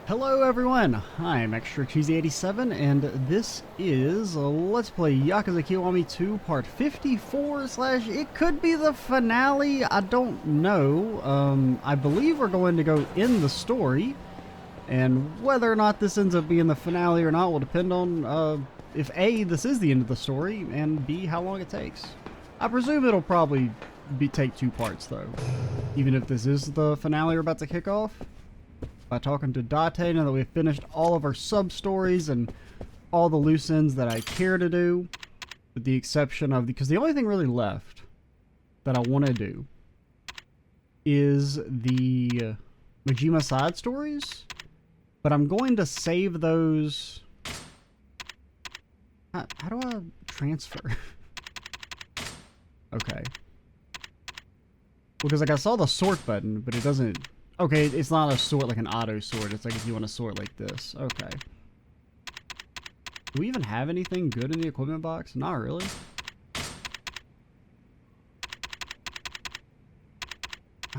Hello everyone, I'm Extra Cheesy 87 and this is Let's Play Yakuza Kiwami 2 Part 54 / it could be the finale, I don't know. I believe we're going to go in the story, and whether or not this ends up being the finale or not will depend on if A, this is the end of the story, and B, how long it takes. I presume it'll probably take 2 parts though, even if this is the finale we're about to kick off. By talking to Date, now that we've finished all of our sub-stories and all the loose ends that I care to do, with the exception of, because the only thing really left that I want to do is the Majima side stories, but I'm going to save those. How do I transfer? Okay. Because like I saw the sort button, but it doesn't. Okay, it's not a sort like an auto sort. It's like if you want to sort like this. Okay. Do we even have anything good in the equipment box? Not really.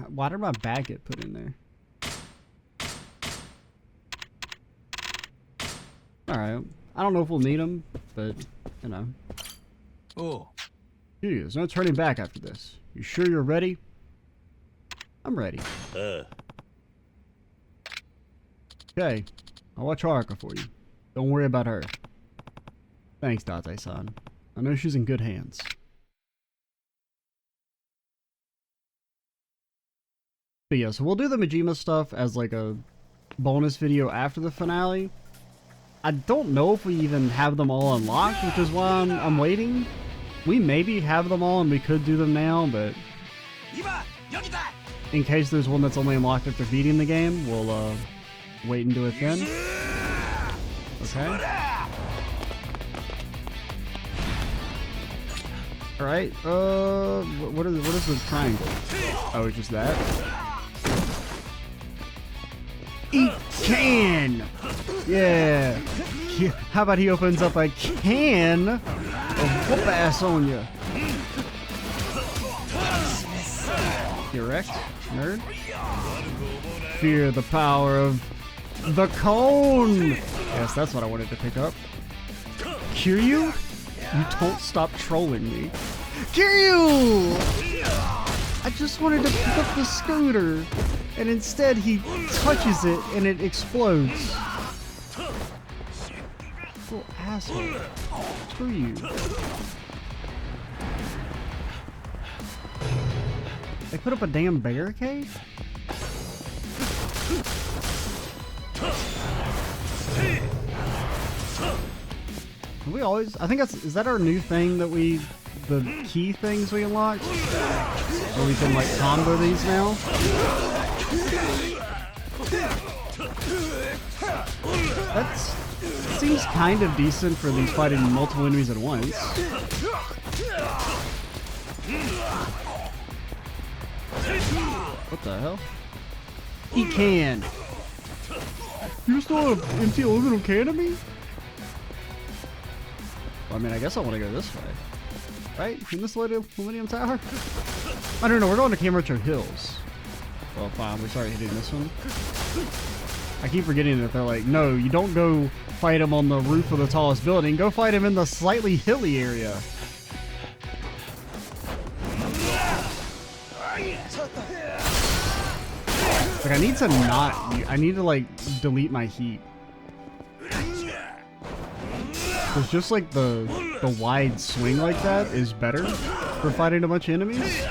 Why did my bag get put in there? Alright. I don't know if we'll need them, but, you know. Oh. Gee, there's no turning back after this. You sure you're ready? I'm ready. Okay, I'll watch Haruka for you. Don't worry about her. Thanks, Date-san. I know she's in good hands. But yeah, so we'll do the Majima stuff as like a bonus video after the finale. I don't know if we even have them all unlocked, which is why I'm waiting. We maybe have them all and we could do them now, but in case there's one that's only unlocked after beating the game, we'll wait and do it then. Okay. Alright, what is the triangle? Oh, it's just that? Eat can! Yeah! How about he opens up a can of whoop ass on you? You wrecked, nerd? Fear the power of the cone! Yes, that's what I wanted to pick up. Kiryu? You don't stop trolling me. Kiryu! I just wanted to pick up the scooter, and instead he touches it and it explodes. Little asshole. Screw you. They put up a damn barricade? We always, I think is that our new thing that the key things we unlocked? Where we can like combo these now? That seems kind of decent for these fighting multiple enemies at once. What the hell? He can! You still have an empty aluminum can of me? Well, I mean, I guess I want to go this way. Right? In this little aluminum tower? I don't know, we're going to Kamurocho Hills. Well, fine, we started hitting this one. I keep forgetting that they're like, no, you don't go fight him on the roof of the tallest building. Go fight him in the slightly hilly area. Like, I need to I need to, like, delete my heat. It's just, like, the wide swing like that is better for fighting a bunch of enemies.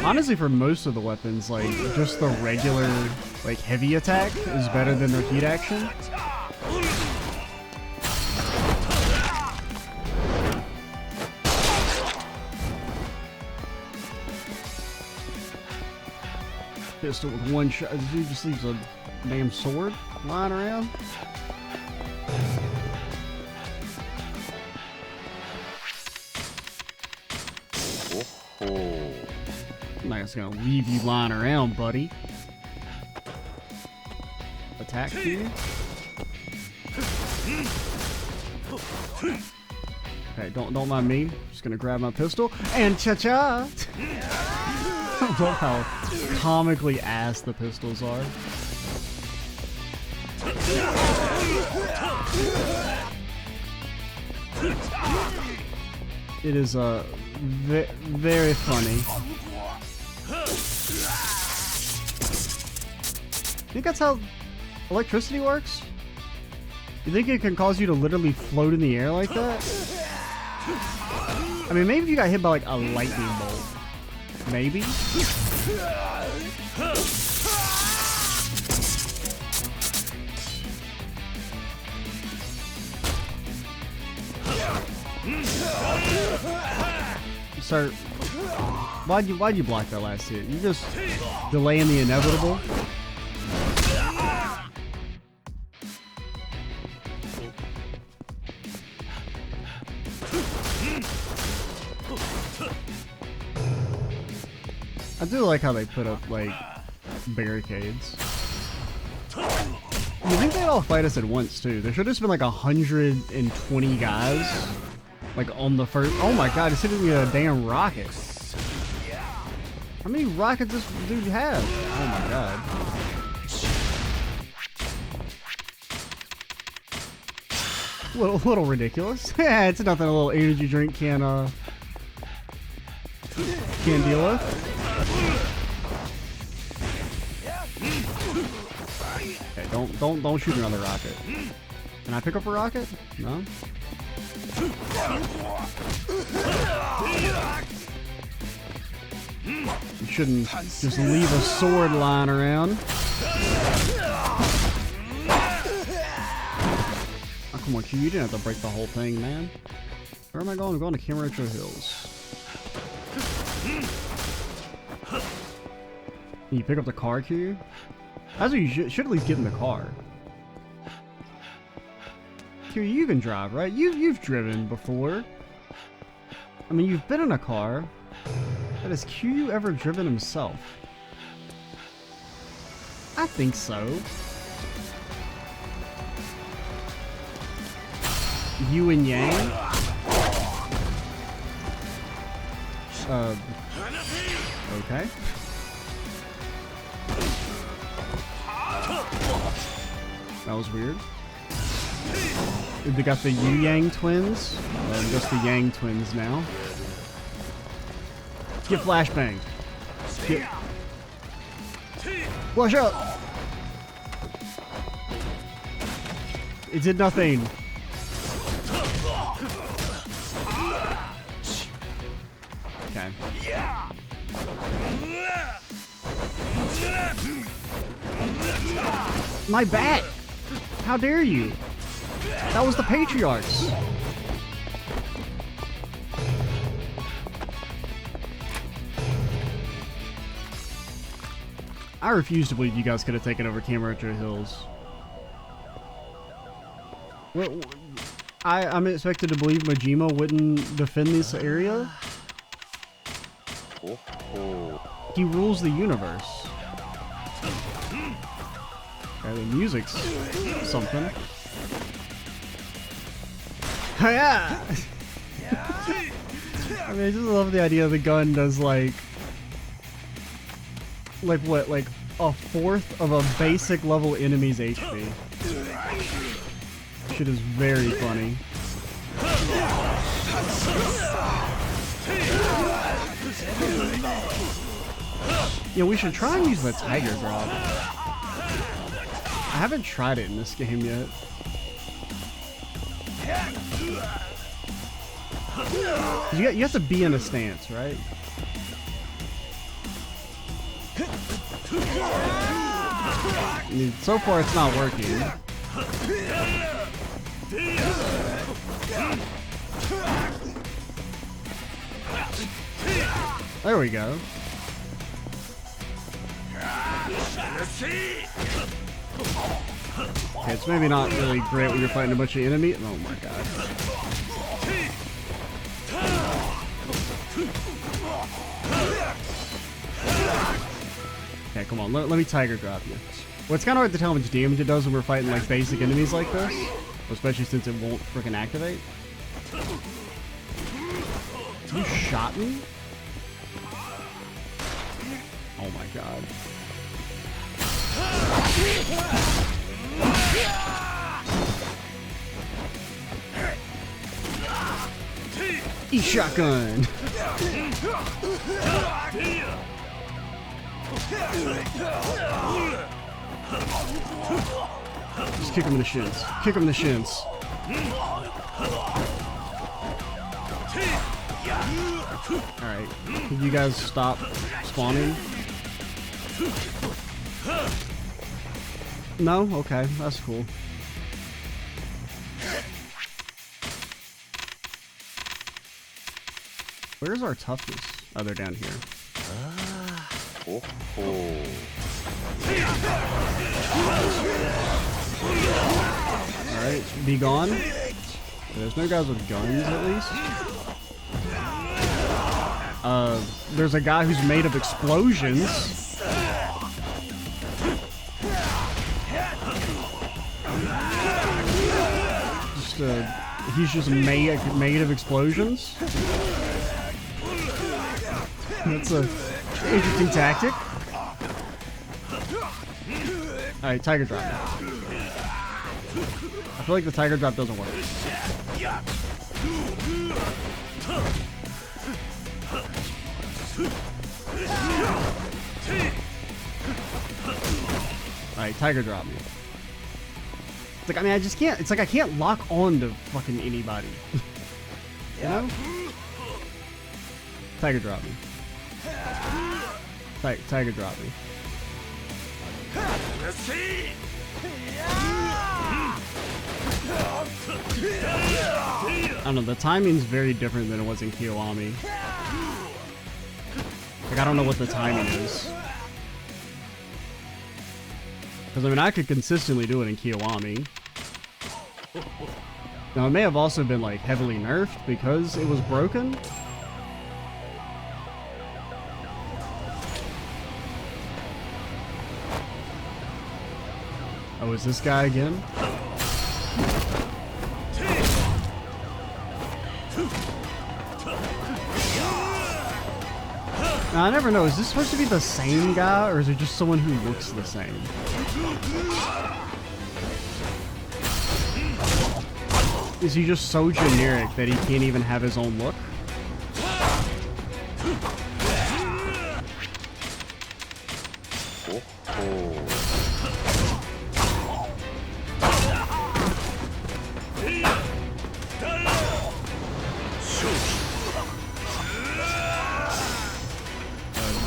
Honestly, for most of the weapons, like, just the regular, like, heavy attack is better than their heat action. Pistol with one shot. This dude just leaves a damn sword lying around. Oh. I'm not just gonna leave you lying around, buddy. Attack you. Okay, don't mind me. Just gonna grab my pistol and cha-cha. I love how comically ass the pistols are. It is very funny. You think that's how electricity works? You think it can cause you to literally float in the air like that? I mean, maybe if you got hit by like a lightning bolt. Maybe? Sir, why'd you block that last hit? You just delaying the inevitable? I do like how they put up, like, barricades. You think they'd all fight us at once, too? There should have just been, like, 120 guys, like, on the first... Oh my god, it's hitting me with a damn rocket. How many rockets does this dude have? Oh my god. Little ridiculous. Yeah, it's nothing a little energy drink can deal with. Okay, don't shoot another rocket. Can I pick up a rocket? No? You shouldn't just leave a sword lying around. Oh, come on, Q, you didn't have to break the whole thing, man. Where am I going? I'm going to Kiwami Hills. Can you pick up the car, Q? That's what you should at least get in the car. Q, you can drive, right? You've driven before. I mean, you've been in a car. But has Q ever driven himself? I think so. You and Yang? Okay. That was weird. They got the Yu-Yang twins. Just the Yang twins now. Get flashbanged. Get... Watch out! It did nothing. Okay. My bat! How dare you? That was the Patriarchs. I refuse to believe you guys could have taken over Kiwami Hills. Well, I'm expected to believe Majima wouldn't defend this area. He rules the universe. Okay, the music's something. Yeah. I mean, I just love the idea the gun does like what, like a fourth of a basic level enemy's HP. Shit is very funny. Yeah, we should try and use the Tiger Drop. I haven't tried it in this game yet. You have to be in a stance, right? I mean, so far it's not working. There we go. Okay, it's maybe not really great when you're fighting a bunch of enemies. Oh my god. Okay, come on, let me Tiger Drop you. Well, it's kind of hard to tell how much damage it does when we're fighting like basic enemies like this, especially since it won't freaking activate. You shot me? Oh my god. Eat shotgun. Just kick him in the shins. Kick him in the shins. Alright, can you guys stop spawning? No? Okay, that's cool. Where's our toughness? Oh, they're down here. Alright, be gone. There's no guys with guns, at least. There's a guy who's made of explosions. He's just made of explosions. That's a interesting tactic. Alright, tiger drop. I feel like the tiger drop doesn't work. Alright, tiger drop me. It's like, I mean, I just can't, it's like I can't lock on to fucking anybody. You know? Tiger drop me. Tiger drop me. I don't know, the timing's very different than it was in Kiwami. Like, I don't know what the timing is. Because, I mean, I could consistently do it in Kiwami. Now, it may have also been, like, heavily nerfed because it was broken. Oh, is this guy again? Now, I never know. Is this supposed to be the same guy, or is it just someone who looks the same? Is he just so generic that he can't even have his own look?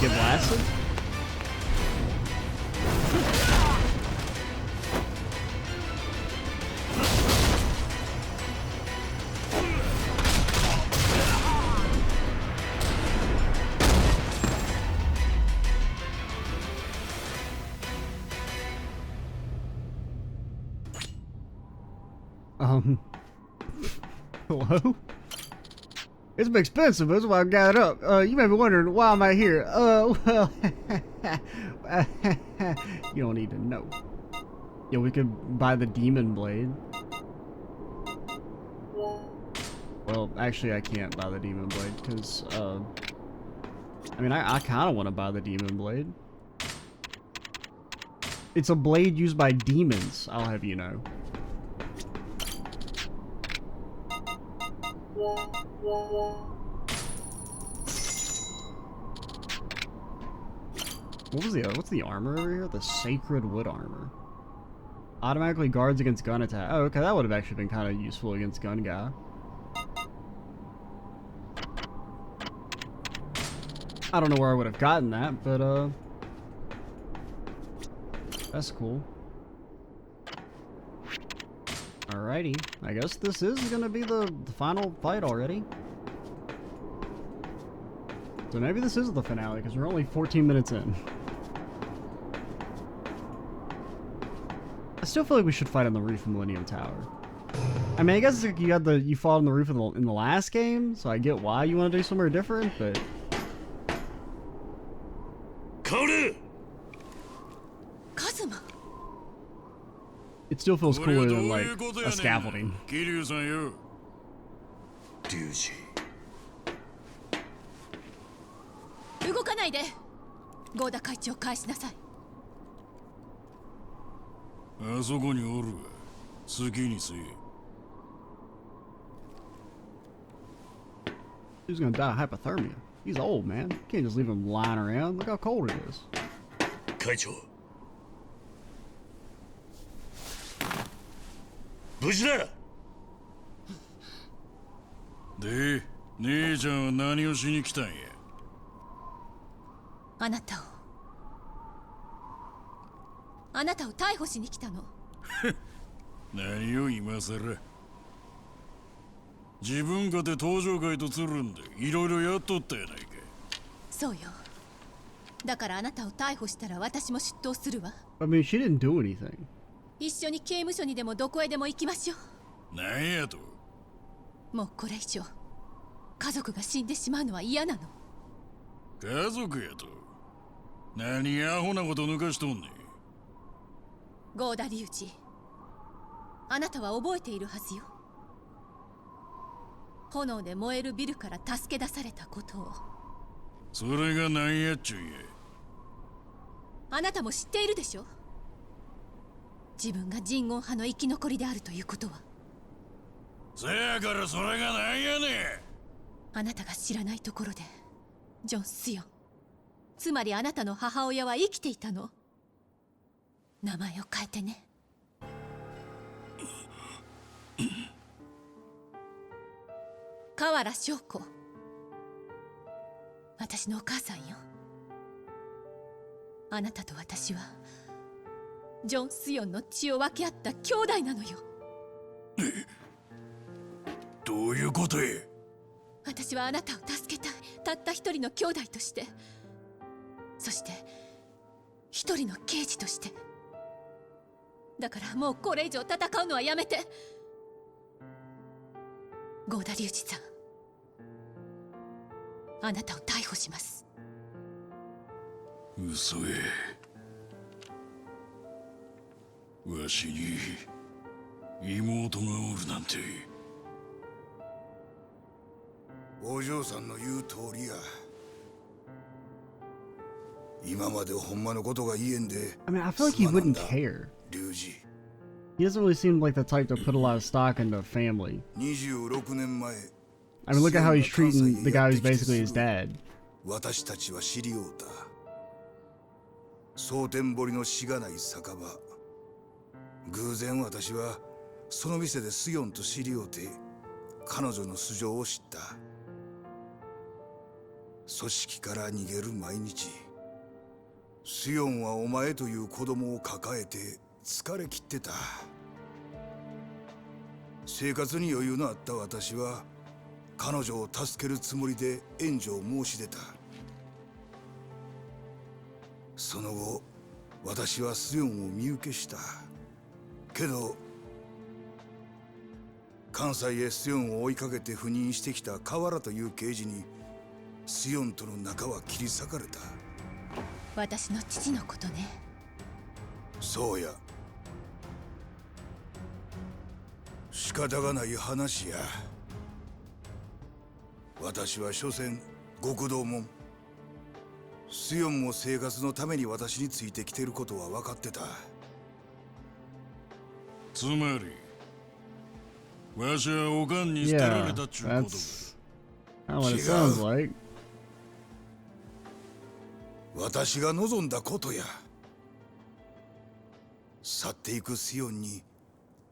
Get blasted? Hello? It's been expensive, that's why I got it up. You may be wondering, why am I here? Well, you don't need to know. Yo, we could buy the demon blade. Well, actually I can't buy the demon blade, because, I mean, I kind of want to buy the demon blade. It's a blade used by demons, I'll have you know. What's the armor over here? The sacred wood armor. Automatically guards against gun attack. Oh, okay, that would have actually been kind of useful against gun guy. I don't know where I would have gotten that, but that's cool. Alrighty, I guess this is gonna be the final fight already. So maybe this is the finale, because we're only 14 minutes in. I still feel like we should fight on the roof of Millennium Tower. I mean, I guess like you fought on the roof in the last game, so I get why you want to do somewhere different, but... It still feels cooler than, like, a scaffolding. 合田会長返しなさい。あそこにおるわ。好きにせえ。He's gonna die of hypothermia. He's old, man. You can't just leave him lying around. Look how cold it is. 会長。無事だ。で、姉ちゃんは何をしに来たんや。あなたを逮捕しに来たの。何を今さら。自分かて登場会とつるんでいろいろやっとったやないか。そうよ。だからあなたを逮捕したら私も出頭するわ。I mean, she didn't do anything. 一緒に刑務所にでもどこへでも行きましょう。なんやと。もうこれ以上家族が死んでしまうのは嫌なの。家族やと。何アホなこと抜かしとんねん。合田隆二、あなたは覚えているはずよ。炎で燃えるビルから助け出されたことを。それが何やっちゅうんや。あなたも知っているでしょ。自分が人言派の生き残りであるということは。せやからそれが何やねん。あなたが知らないところでジョン・スヨン、つまりあなたの母親は生きていたの。名前を変えてね。河原祥子、私のお母さんよ。あなたと私はジョン・スヨンの血を分け合った兄弟なのよ。どういうことや。私はあなたを助けたい、たった一人の兄弟として、そして一人の刑事として。だからもうこれ以上戦うのはやめて。合田隆二さん、あなたを逮捕します。嘘や。わしに妹がおるなんて。お嬢さんの言う通りや。今までほんまのことが言えんで。 I mean, I feel like he wouldn't care. 隆二。 He doesn't really seem like the type to put a lot of stock into family. 26年前。 I mean, look at how he's treating the guy who's basically his dad. 私たちは知り合うた。蒼天堀のしがない酒場。偶然私はその店でスヨンと知り合うて、彼女の素性を知った。組織から逃げる毎日。スヨンはお前という子供を抱えて疲れ切ってた。生活に余裕のあった私は彼女を助けるつもりで援助を申し出た。その後私はスヨンを見受けした。けど関西へスヨンを追いかけて赴任してきた河原という刑事にスヨンとの仲は切り裂かれた。私の父のことね。そうや。仕方がない話や。私は所詮極道門。スヨンも生活のために私についてきてることは分かってた。つまりわしはおかんに捨てられたっちゅうことだ。that's kind of what it sounds like. 私が望んだことや。去っていくスヨンに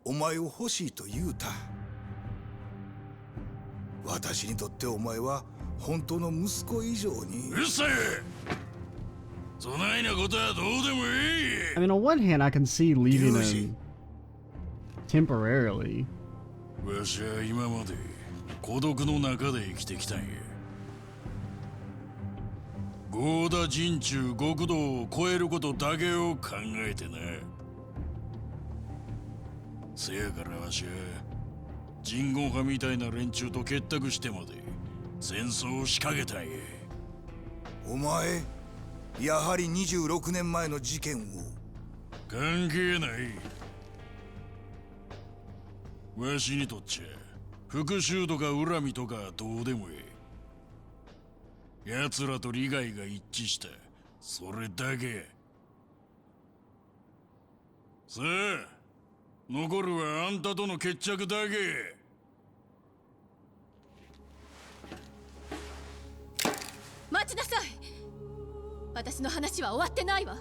お前を欲しいと言うた。私にとってお前は本当の息子以上に。うるさい。そないなことはどうでもいい。 I mean, on one hand, I can see leaving him temporarily. わしは今まで孤独の中で生きてきたんや。合田陣中極道を超えることだけを考えてな。せやからわしは人言派みたいな連中と結託してまで戦争を仕掛けたんや。お前やはり26年前の事件を。関係ない。わしにとっちゃ復讐とか恨みとかどうでもええ。奴らと利害が一致したそれだけ。さあ、残るはあんたとの決着だけ。待ちなさい。私の話は終わってないわ。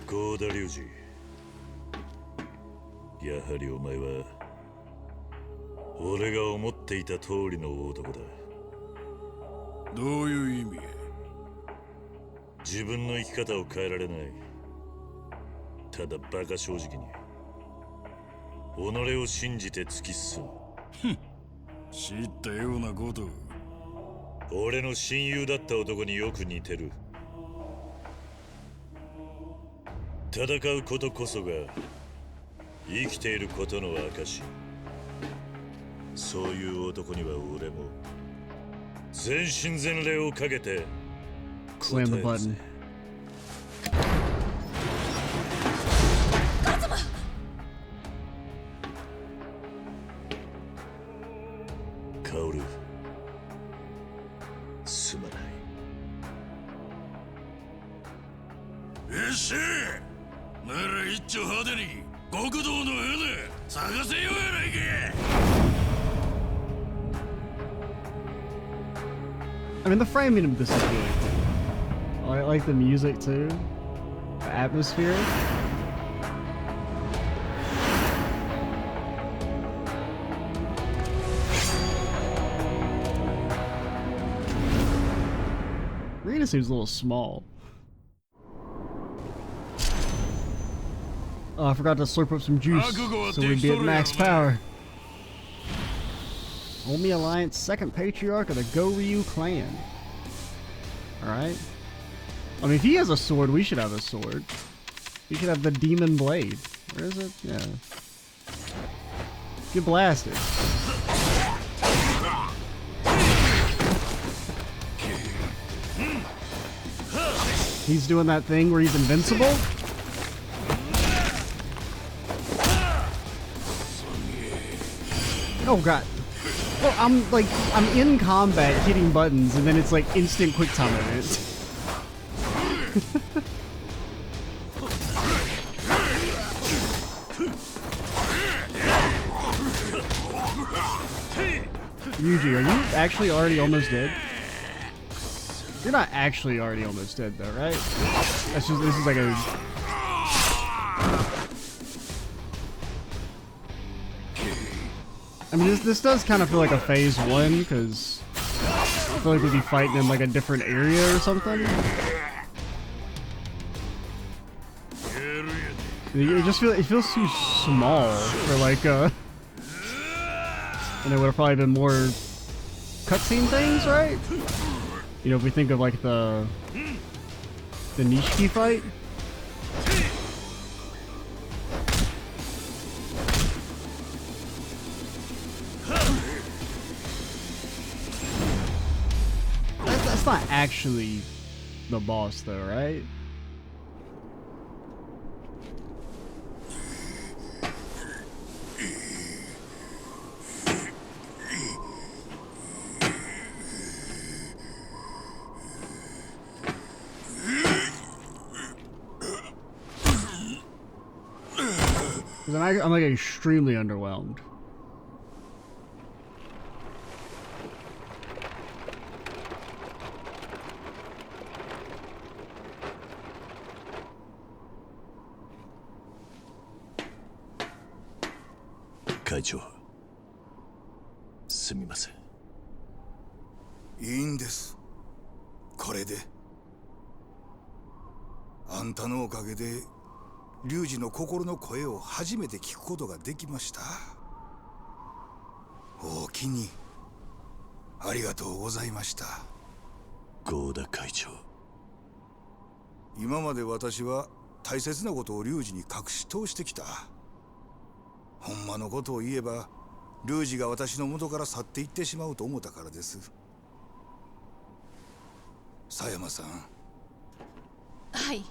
郷田隆二、やはりお前は俺が思っていた通りの男だ。どういう意味？自分の生き方を変えられない。ただバカ正直に己を信じて突き進む。知ったようなこと。俺の親友だった男によく似てる。戦うことこそが生きていることの証。そういう男には俺も全身全霊をかけて答え Slam the る button. ぜ。カオル、すまない。よっしゃ、なら一丁派手に極道の花探せようやないか。I mean, the framing of this is really cool. I like the music too, the atmosphere. Serena seems a little small. Oh, I forgot to slurp up some juice so we'd be at max power. Omi Alliance, second patriarch of the Go-Ryu clan. Alright. I mean, if he has a sword, we should have a sword. We should have the Demon Blade. Where is it? Yeah. Get blasted. He's doing that thing where he's invincible? Oh god. Well, I'm in combat hitting buttons and then it's like instant quick time event. Yuji, are you actually already almost dead? You're not actually already almost dead though, right? That's just, this is like a... I mean, this does kind of feel like a phase 1, because I feel like we'd be fighting in like a different area or something. It feels too small for like and it would have probably been more cutscene things, right? You know, if we think of like the Nishiki fight. That's not actually the boss though, right? I'm like extremely underwhelmed. Kaicho, すみません。いいんです。これで。あんたのおかげで龍二の心の声を初めて聞くことができました。おおきにありがとうございました。合田会長。今まで私は大切なことを龍二に隠し通してきた。ほんまのことを言えば龍二が私の元から去っていってしまうと思ったからです。佐山さん。はい。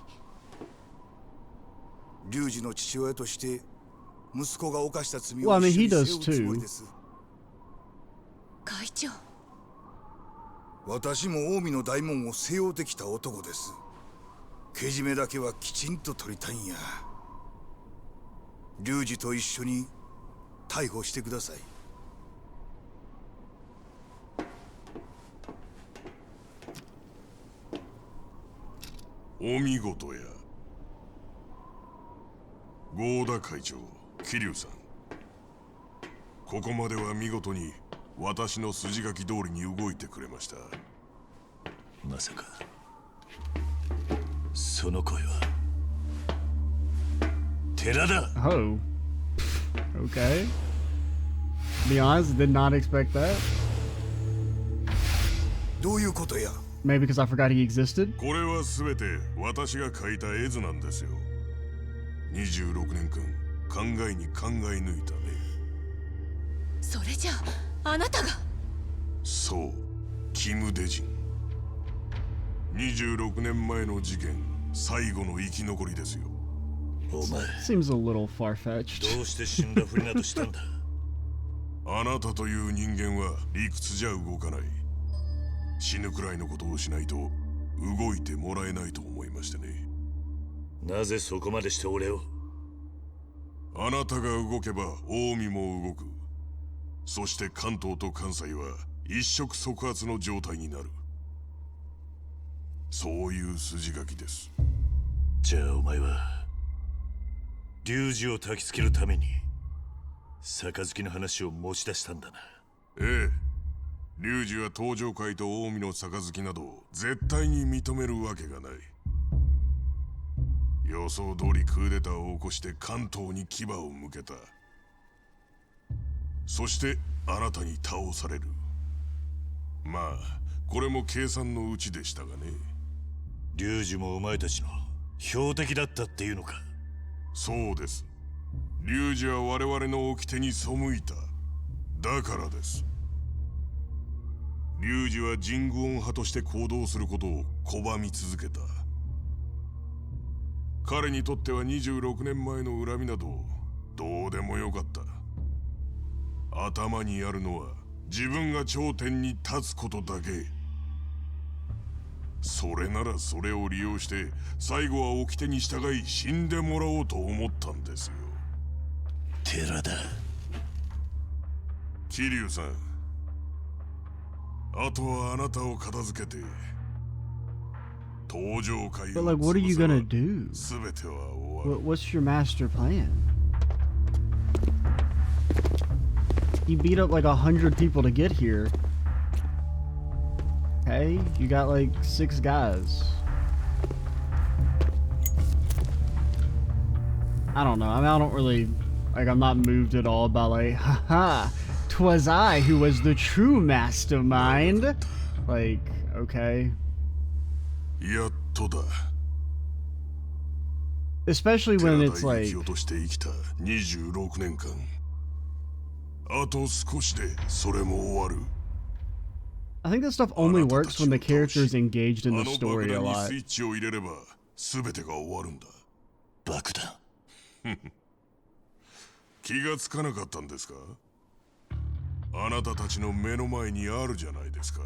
龍二の父親として、 息子が犯した罪 Well, I を mean, 一緒 he に背 does 負うつもり too. です。会長。私も近江の大門を背負ってきた男です。けじめだけはきちんと取りたいんや。龍二と一緒に逮捕してください。お見事や。合田会長、桐生さん、ここまでは見事に私の筋書き通りに動いてくれました。まさかその声は寺田。 Oh. Okay. To be honest, did not expect that. どういうことや。 Maybe because I forgot he existed? これは全て私が描いた絵図なんですよ。26年間考えに考え抜いたね。それじゃあ、あなたが。そう、キム・デジン。26年前の事件最後の生き残りですよ。お前 Seems a little far-fetched. どうして死んだふりなどしたんだ。あなたという人間は理屈じゃ動かない。死ぬくらいのことをしないと動いてもらえないと思いましてね。なぜそこまでして俺を。あなたが動けば近江も動く。そして関東と関西は一触即発の状態になる。そういう筋書きです。じゃあお前は龍二を焚きつけるために杯の話を持ち出したんだな。ええ、龍二は東上界と近江の杯など絶対に認めるわけがない。予想通りクーデターを起こして関東に牙を向けた。そしてあなたに倒される。まあこれも計算のうちでしたがね。龍二もお前たちの標的だったっていうのか。そうです。龍二は我々の掟に背いた。だからです。龍二は神宮派として行動することを拒み続けた。彼にとっては26年前の恨みなどどうでもよかった。頭にあるのは自分が頂点に立つことだけ。それならそれを利用して最後は掟に従い死んでもらおうと思ったんですよ。寺田。桐生さん、あとはあなたを片付けて登場会 But を like, what are you 潰せば gonna do? 全ては終わる。 What's your master plan? You beat up like 100 people to get here. Hey, you got like 6 guys. I don't know. I mean, I don't really, like, I'm not moved at all by like, haha, 'twas I who was the true mastermind. Like, okay. やっとだ。 Especially when it's 生 like, きようとして生きた26年間。あと少しでそれも終わる。 I think this stuff only works when the character is engaged in the あの story 爆 a 弾に lot. スイッチを入れれば全てが終わるんだ。爆弾。気がつかなかったんですか。あなたたちの目の前にあるじゃないですか。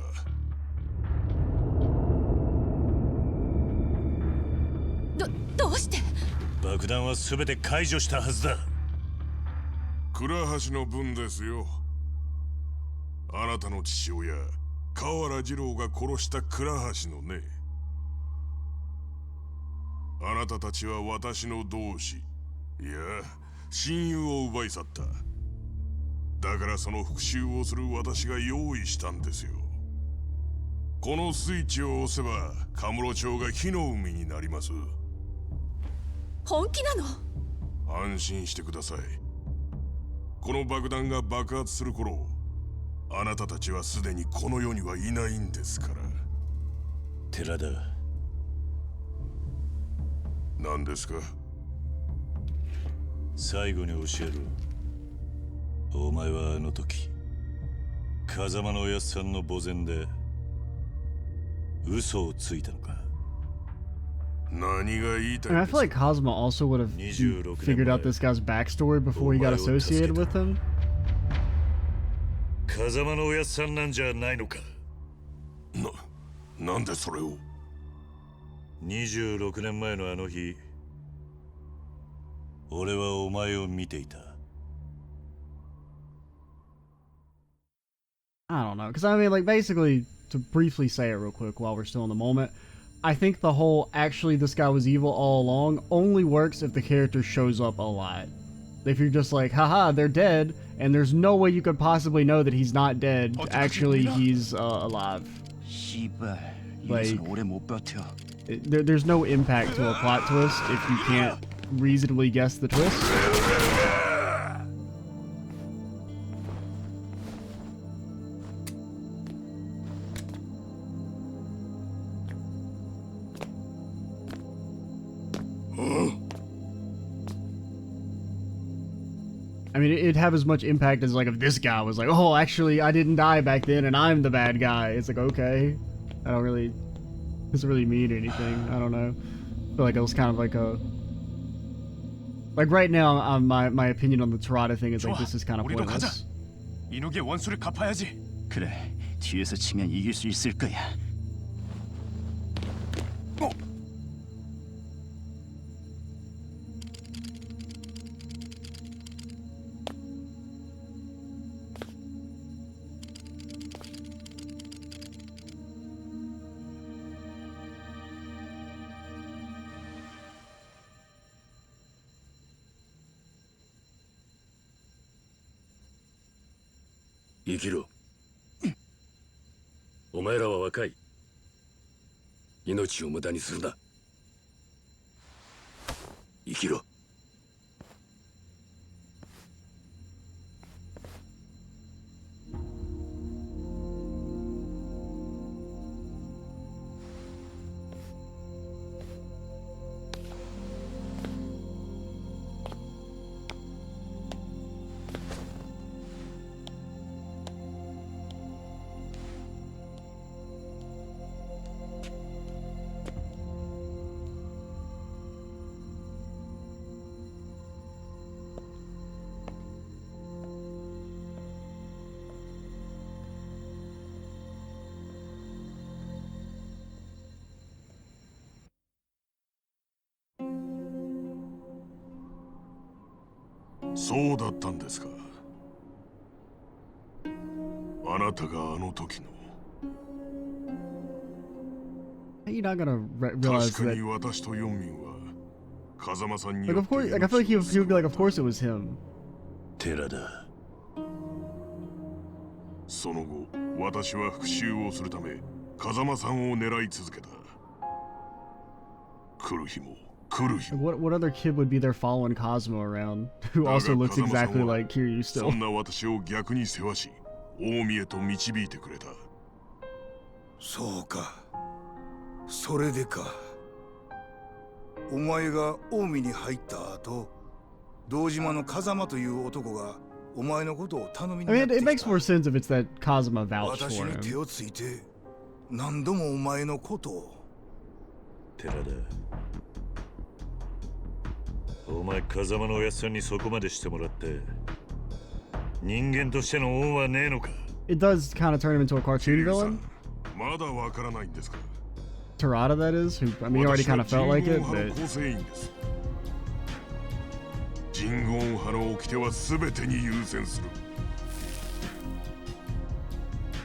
どうして。爆弾は全て解除したはずだ。倉橋の分ですよ。あなたの父親河原二郎が殺した倉橋のね。あなたたちは私の同志、いや親友を奪い去った。だからその復讐をする私が用意したんですよ。このスイッチを押せばカムロ町が火の海になります。本気なの。安心してください。この爆弾が爆発する頃、あなたたちはすでにこの世にはいないんですから。寺田。何ですか。最後に教えろ。お前はあの時風間のおやっさんの墓前で嘘をついたのか。何が言いた I mean, い I んで feel す like か。 Cosmo also would have 26 figured out this guy's backstory before he got associated with him. 風間のおやっさんなんじゃないのか。なんでそれを。26年前のあの日、俺はお前を見ていた。I don't know, because I mean, like, basically, to briefly say it real quick while we're still in the moment, I think the whole actually this guy was evil all along only works if the character shows up a lot. If you're just like, haha, they're dead, and there's no way you could possibly know that he's not dead, actually he's alive. Like, there's no impact to a plot twist if you can't reasonably guess the twist. I mean, it'd have as much impact as, like, if this guy was like, oh, actually, I didn't die back then, and I'm the bad guy. It's like, okay. Doesn't really mean anything. I don't know. I feel like it was kind of like a... Like, right now, my opinion on the Terada thing is, like, this is kind of pointless. 그래, 뒤에서 치면 이길 수 있을 거야. He You're not gonna realize that. Like, of course, like, I feel like he would be like, of course it was him. 寺だ。その後、私は復讐をするため、風間さんを狙い続けた。来る日も。Like, what other kid would be there following Cosmo around who also looks exactly like Kiryu still? そんな私を逆に世話し、近江へと導いてくれた。そうか。それでか。お前が近江に入った後、堂島の風間という男がお前のことを頼みになってきた。I mean, it makes more sense if it's that Kazuma vouched 私 for に him. 手をついて何度もお前のことを。寺田。お前風間のおやっさんにそこまでしてもらって人間としての恩はねえのか。 It does kind of turn him into a cartoon villain. まだわからないんですか。 Terada, that is. Who, I mean, he already kind of felt like it, but 人言派の掟は全てに優先する。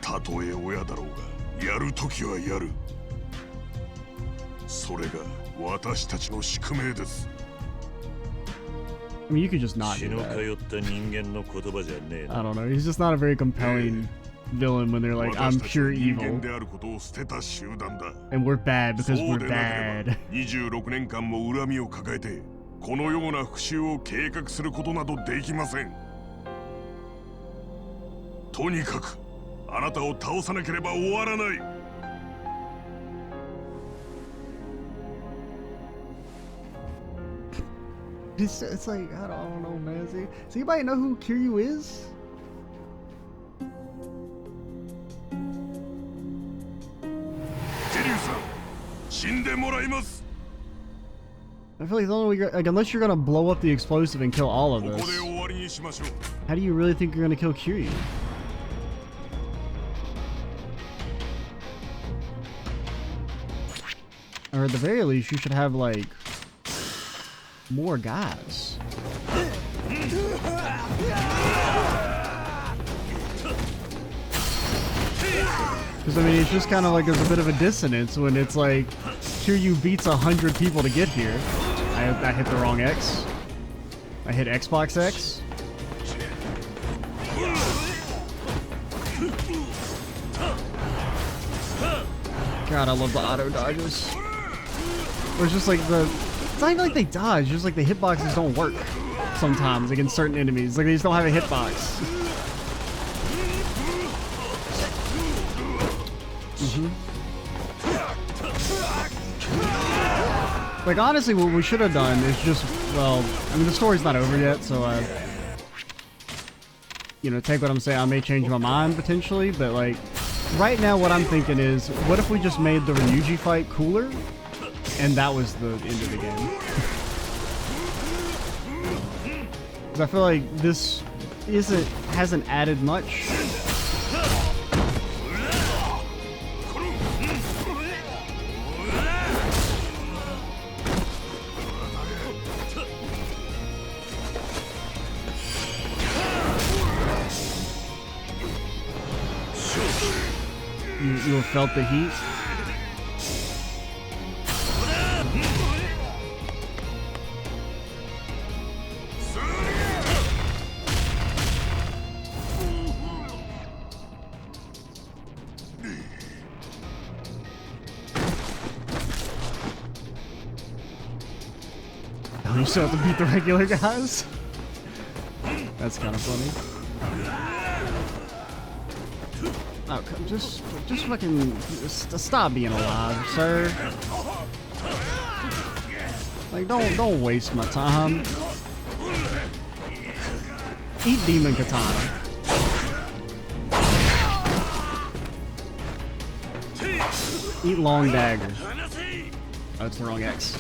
たとえ親だろうがやるときはやる。それが私たちの宿命です。 I mean, you could just not do that. I don't know. He's just not a very compelling villain when they're like, I'm pure evil. And we're bad because we're bad. 26年間も恨みを抱えて、このような復讐を計画することなどできません。とにかく、あなたを倒さなければ終わらない。 It's like, I don't know, man. Does anybody know who Kiryu is? I feel like the only way, like, unless you're gonna blow up the explosive and kill all of this, how do you really think you're gonna kill Kiryu? Or at the very least, you should have, like, more guys. Because, I mean, it's just kind of like there's a bit of a dissonance when it's like, Kiryu beats 100 people to get here. I hit the wrong X. I hit Xbox X. God, I love the auto dodges. Or it's just like it's not even like they dodge, just like the hitboxes don't work sometimes against certain enemies. Like they just don't have a hitbox. Like honestly, what we should have done is just, well, I mean the story's not over yet, so you know, take what I'm saying. I may change my mind potentially, but like right now what I'm thinking is, what if we just made the Ryuji fight cooler, and that was the end of the game? Because I feel like this hasn't added much. You have felt the heat? Oh, you still have to beat the regular guys? That's kind of funny. Oh, just fucking stop being alive, sir. Like, don't waste my time. Eat demon katana. Eat long dagger. Oh, that's the wrong X.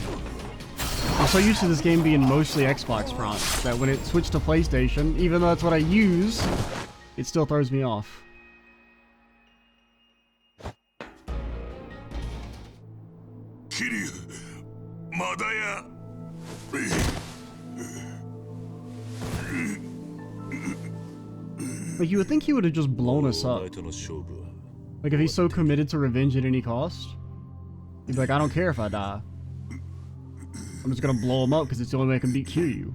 I'm so used to this game being mostly Xbox prompts that when it switched to PlayStation, even though that's what I use, it still throws me off. Kiryu, Madaya. Like, you would think he would have just blown us up. Like, if he's so committed to revenge at any cost, he'd be like, I don't care if I die. I'm just gonna blow him up because it's the only way I can beat Kiryu.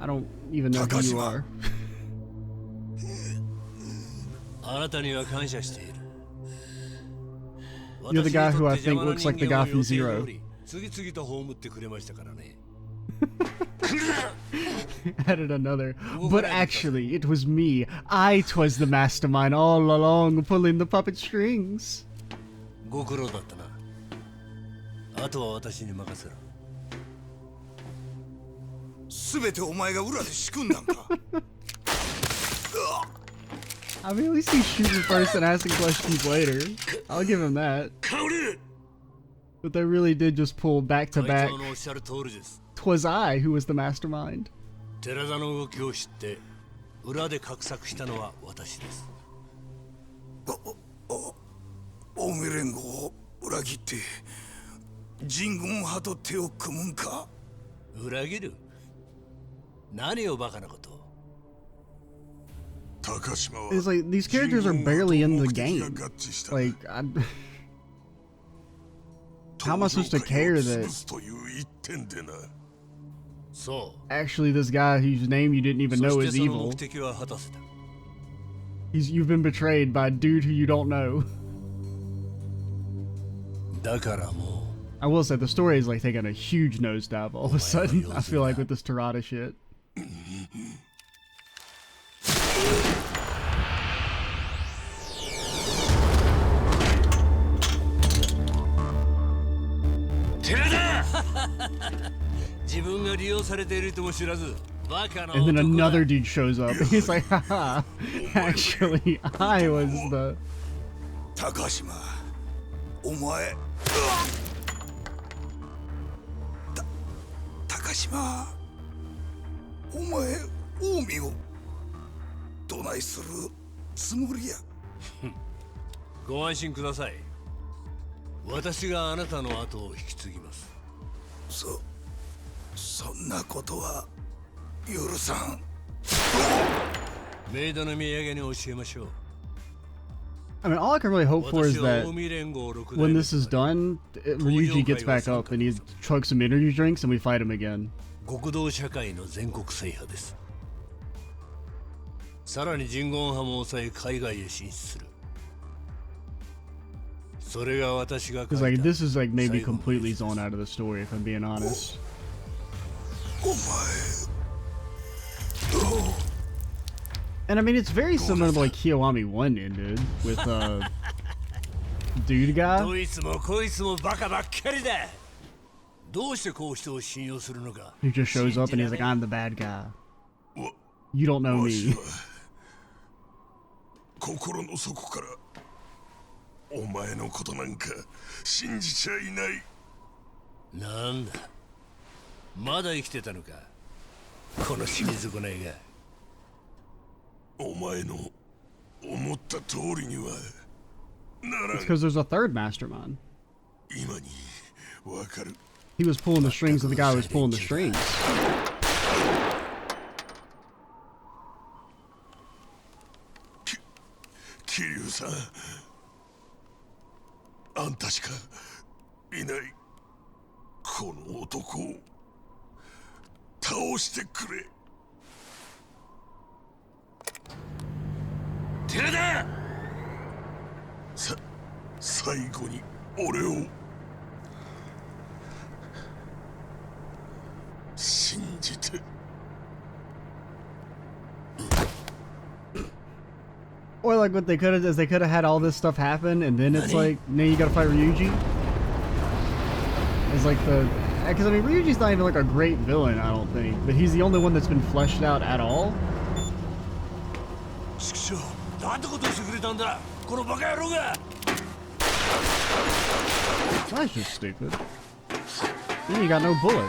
I don't even know who you are. You're the guy who I think looks like the guy from Zero. Added another. But actually, it was me. Twas the mastermind all along, pulling the puppet strings. I mean, at least he's shooting first and asking questions later. I'll give him that. But they really did just pull back to back. 'Twas I who was the mastermind. オメ連合を裏切って人軍派と手を組むんか。裏切る？何をバカなこと。 It's like these characters are barely in the game. Like, how am I supposed to care that actually this guy whose name you didn't even know is evil? You've been betrayed by a dude who you don't know. I will say the story is like taking a huge nosedive all of a sudden. I feel like with this Terada shit. And then another dude shows up. He's like, haha, actually, I was the... 高島、お前。高島、お前、近江をどないするつもりや。ご安心ください。私があなたの後を引き継ぎます。そんなことは許さん。メイドの土産に教えましょう。I mean, all I can really hope for is that when this is done, Ryuji gets back up and he's chugs some energy drinks and we fight him again. 極道社会の全国制覇です。さらに人言派も抑え海外へ進出する。それが私が書いた。 Because like this is like maybe completely zoned out of the story if I'm being honest. お前。And I mean, it's very similar to like Kiwami 1 ended with dude guy. どいつもこいつもバカばっかりだ。どうしてこう人を信用するのか。 He just shows up and he's like, I'm the bad guy. You don't know me. 心の底からお前のことなんか信じちゃいない。なんだ。まだ生きてたのか。この死に損ないが。お前の思った通りにはならん。 It's because there's a third mastermind. 今にわかる。 He was pulling the strings of the guy who was pulling the strings. 桐生さん、あんたしかいない。この男を倒してくれ。寺田！最後に俺を信じて。Or like what they could have is they could have had all this stuff happen and then it's like, now you gotta fight Ryuji. It's like the... Because I mean, Ryuji's not even like a great villain, I don't think. But he's the only one that's been fleshed out at all. 畜生、なんてことをしてくれたんだ、このバカ野郎が。 That's just stupid. Then you got no bullets.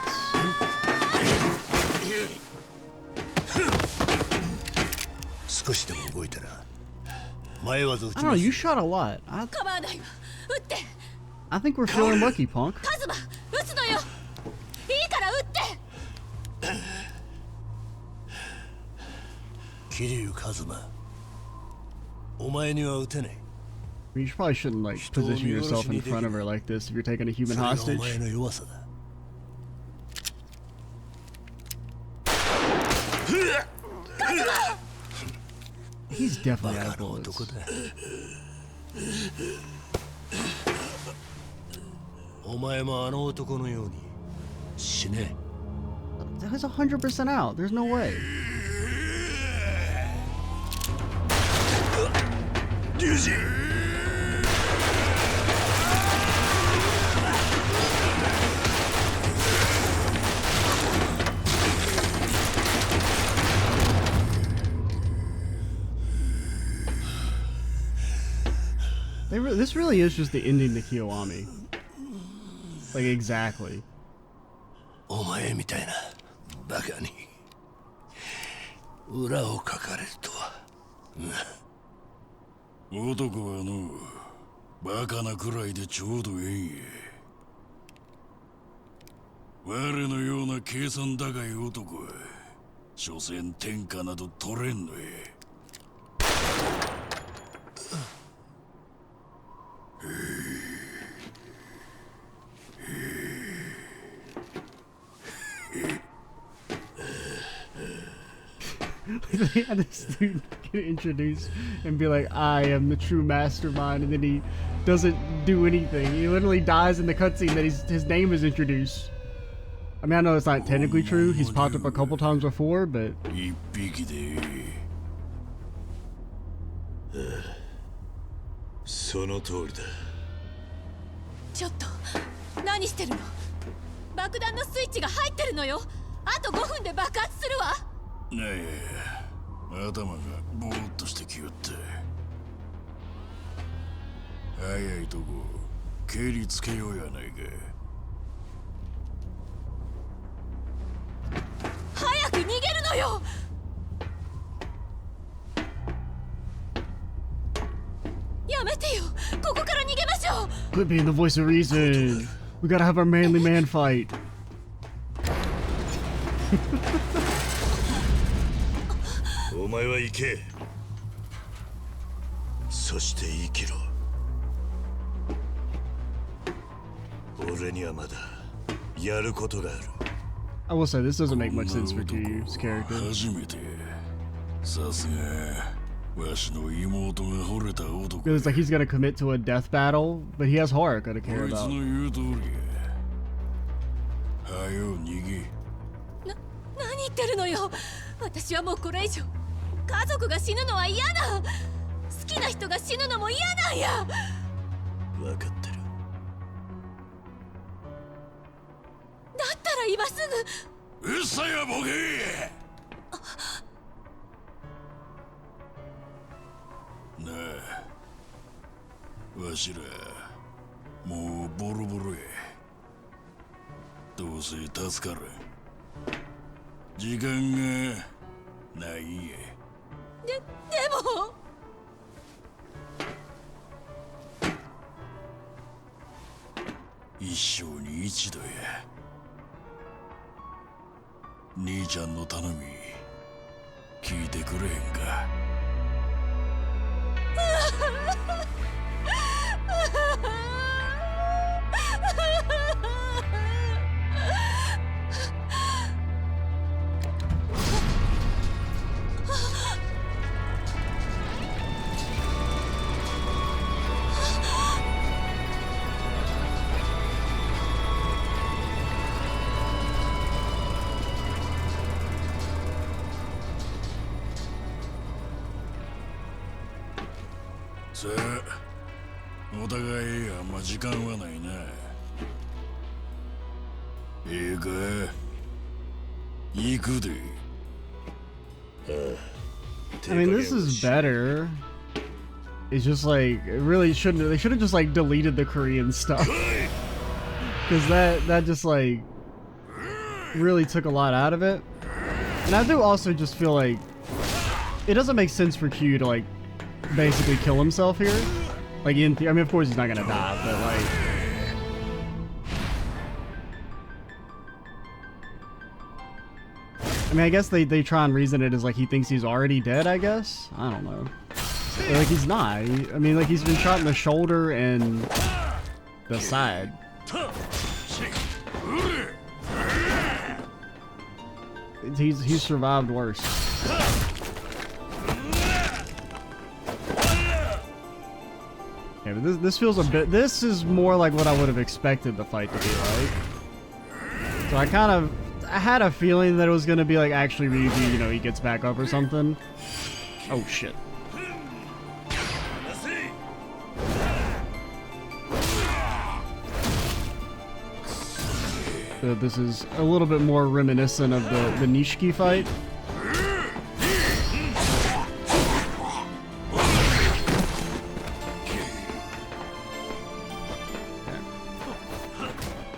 少しでも動いたら前技打ち I don't know, you shot a lot. 構わないわ。撃って。 I think we're feeling lucky, Punk. カズマ、撃つのよ。いいから撃って。桐生一馬、お前には撃てない。 You probably shouldn't like position yourself in front of her like this if you're taking a human それがお hostage. 前の弱さだ。 He's definitely バ out カ of の bullets. 男だ。お前もあの男のように死ね。 That's 100% out. There's no way. 龍二。 This really is just the ending to Kiwami. Like, exactly. お前みたいなバカに裏をかかれるとは。男はのバカなくらいでちょうどええんや。我のような計算高い男は所詮天下など取れんのや。They had this dude get introduced and be like, I am the true mastermind, and then he doesn't do anything. He literally dies in the cutscene that his name is introduced. I mean, I know it's not technically true. He's popped up a couple times before, but... 一匹で。その通りだ。ちょっと何してるの。爆弾のスイッチが入ってるのよ。あと5分で爆発するわ。ねえ、頭がぼーっとしてきよって。早いとこ蹴りつけようやないか。早く逃げるのよ。やめてよ、ここから逃げましょう。 Quit being the voice of reason. We gotta have our manly man fight. お前は行け。そして生きろ。俺にはまだやることがある。I will say this doesn't make much sense for Kyu's character. 初めて。さすがわしの妹が惚れた男。 Because it's like he's gonna commit to a death battle, but he has Haruka to care こいつ about. の言う通りや。はよ逃げ。何言ってるのよ。私はもうこれ以上家族が死ぬのは嫌だ。好きな人が死ぬのも嫌なんや。分かってる。だったら今すぐ。うっさいわボケ。なあ、わしらもうボロボロや。どうせ助からん。時間がないや。でも一生に一度や。兄ちゃんの頼み聞いてくれへんか。さあ、お互いあんま時間はないな。ええか、行くで。I mean, this is better. It's just like it really shouldn't. They should have just like deleted the Korean stuff, because that just like really took a lot out of it. And I do also just feel like it doesn't make sense for Q to like basically kill himself here. Like I mean, of course he's not gonna die, but like. I mean, I guess they try and reason it as like he thinks he's already dead, I guess? I don't know. But, like, he's not. I mean, like, he's been shot in the shoulder and the side. He's survived worse. Yeah, but this feels a bit... This is more like what I would have expected the fight to be like. So I had a feeling that it was gonna be like actually Ryuji, you know, he gets back up or something. Oh shit. This is a little bit more reminiscent of the Nishiki fight.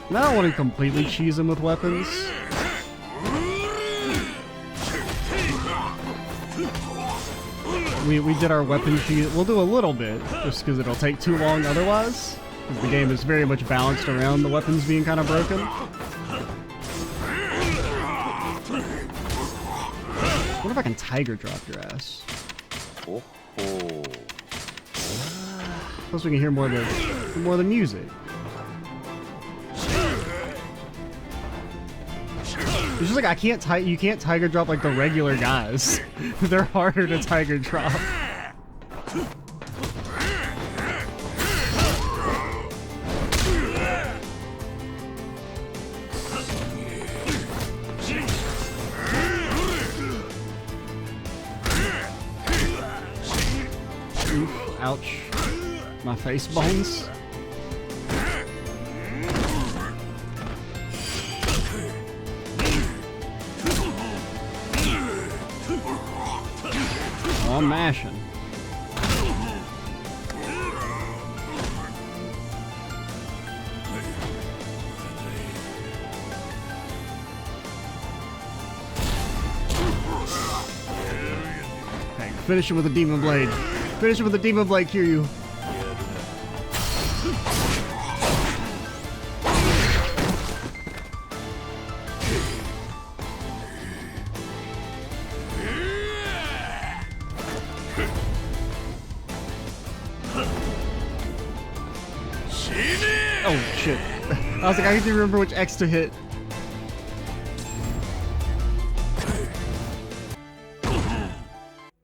And I don't want to completely cheese him with weapons. We did our weapon cheese. We'll do a little bit, just because it'll take too long otherwise. Because the game is very much balanced around the weapons being kind of broken. What if I can tiger drop your ass? Plus we can hear more of the music. It's just like you can't tiger drop like the regular guys. They're harder to tiger drop. Oof, ouch. My face bones. I'm mashing. Okay, finish him with a demon blade. Finish him with a demon blade, Kiryu. Oh shit. I was like, I didn't remember which X to hit.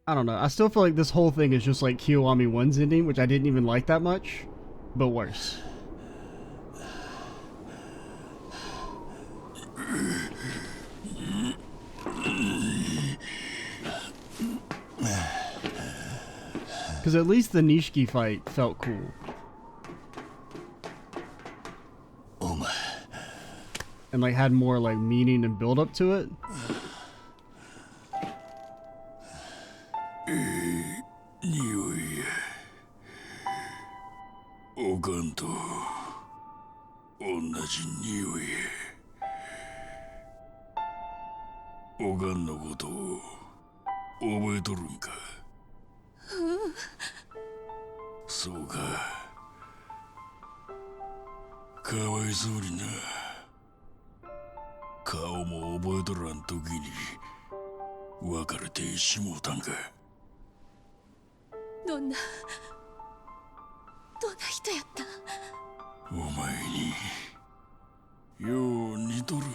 I don't know. I still feel like this whole thing is just like Kiwami 1's ending, which I didn't even like that much, but worse. Because at least the Nishiki fight felt cool. And like had more like meaning and build up to it.どんな人やった？お前によう似とるわ。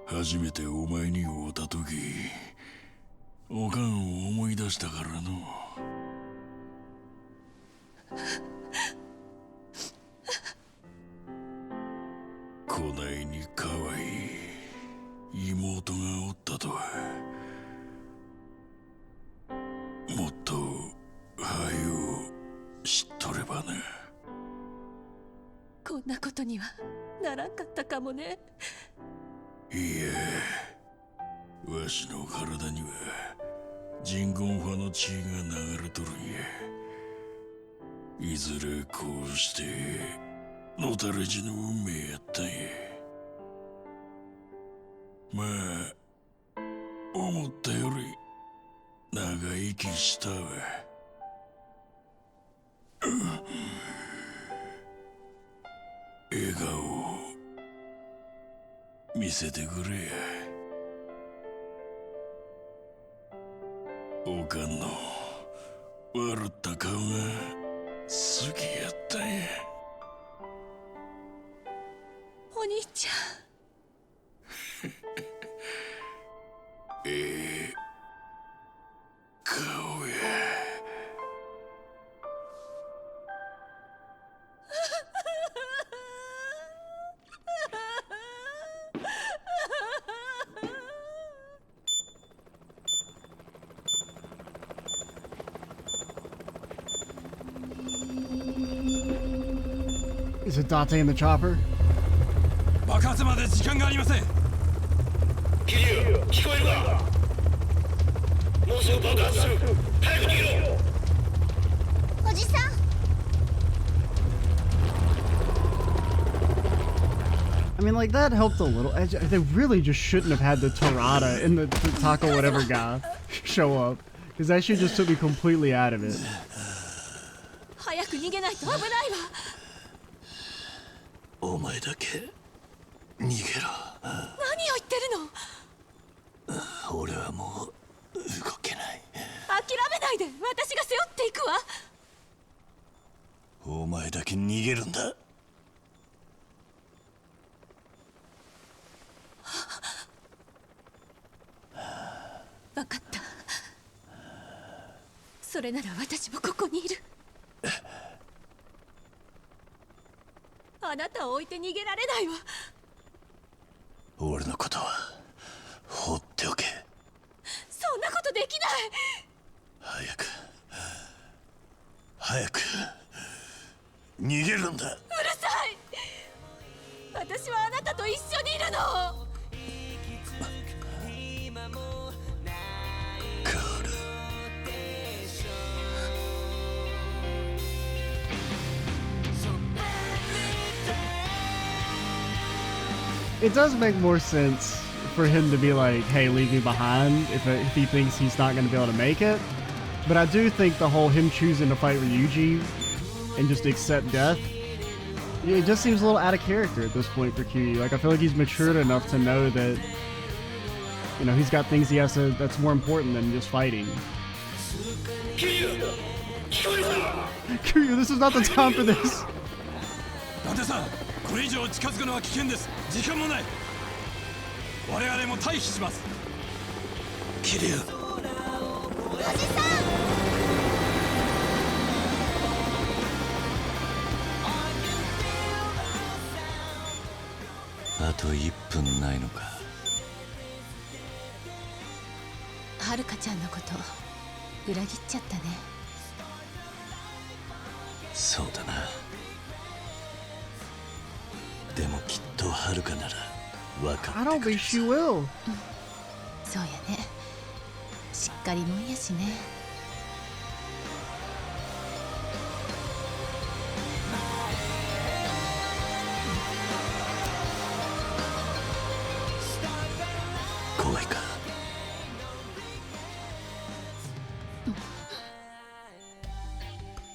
初めてお前に会うた時、おかんを思い出したからの。こないに可愛い妹がおったとは。もっと早う知っとればな。こんなことにはならんかったかもね。いや、わしの体には人言派の血が流れとるんや。いずれこうしてのたれ死ぬ運命やったんや。まあ思ったより長生きしたわ。笑顔を見せてくれや。おかんの笑った顔が好きやったんや。お兄ちゃん。顔や。Is it Date in the chopper? 爆発まで時間がありません。桐生、聞こえるか？もうすぐ爆発する。早く逃げろ。おじさん。I mean, like, that helped a little. They really just shouldn't have had the Tarada and the Taco whatever guy show up. Because that shit just took me completely out of it. 早く逃げないと危ないわ。お前だけ逃げろ。何を言ってるの？俺はもう動けない。諦めないで。私が背負っていくわ。お前だけ逃げるんだ。分かった。それなら私もここにいる。あなたを置いて逃げられないわ。俺のことは放っておけ。そんなことできない。早く逃げるんだ。うるさい。私はあなたと一緒にいるの。it does make more sense for him to be like, hey, leave me behind if he thinks he's not going to be able to make it. But I do think the whole him choosing to fight Ryuji and just accept death, it just seems a little out of character at this point for Kiryu. Like, I feel like he's matured enough to know that, you know, he's got things he has to, that's more important than just fighting. Kiryu, this is not the time for this. 伊達さん、これ以上近づくのは危険です。時間もない。我々も退避します。桐生。おじさん。あと1分ないのか。はるかちゃんのこと裏切っちゃったね。そうだな。でもきっとはるかなら分かってくれる。 I don't think she will. そうやね。しっかりもんやしね。怖いか。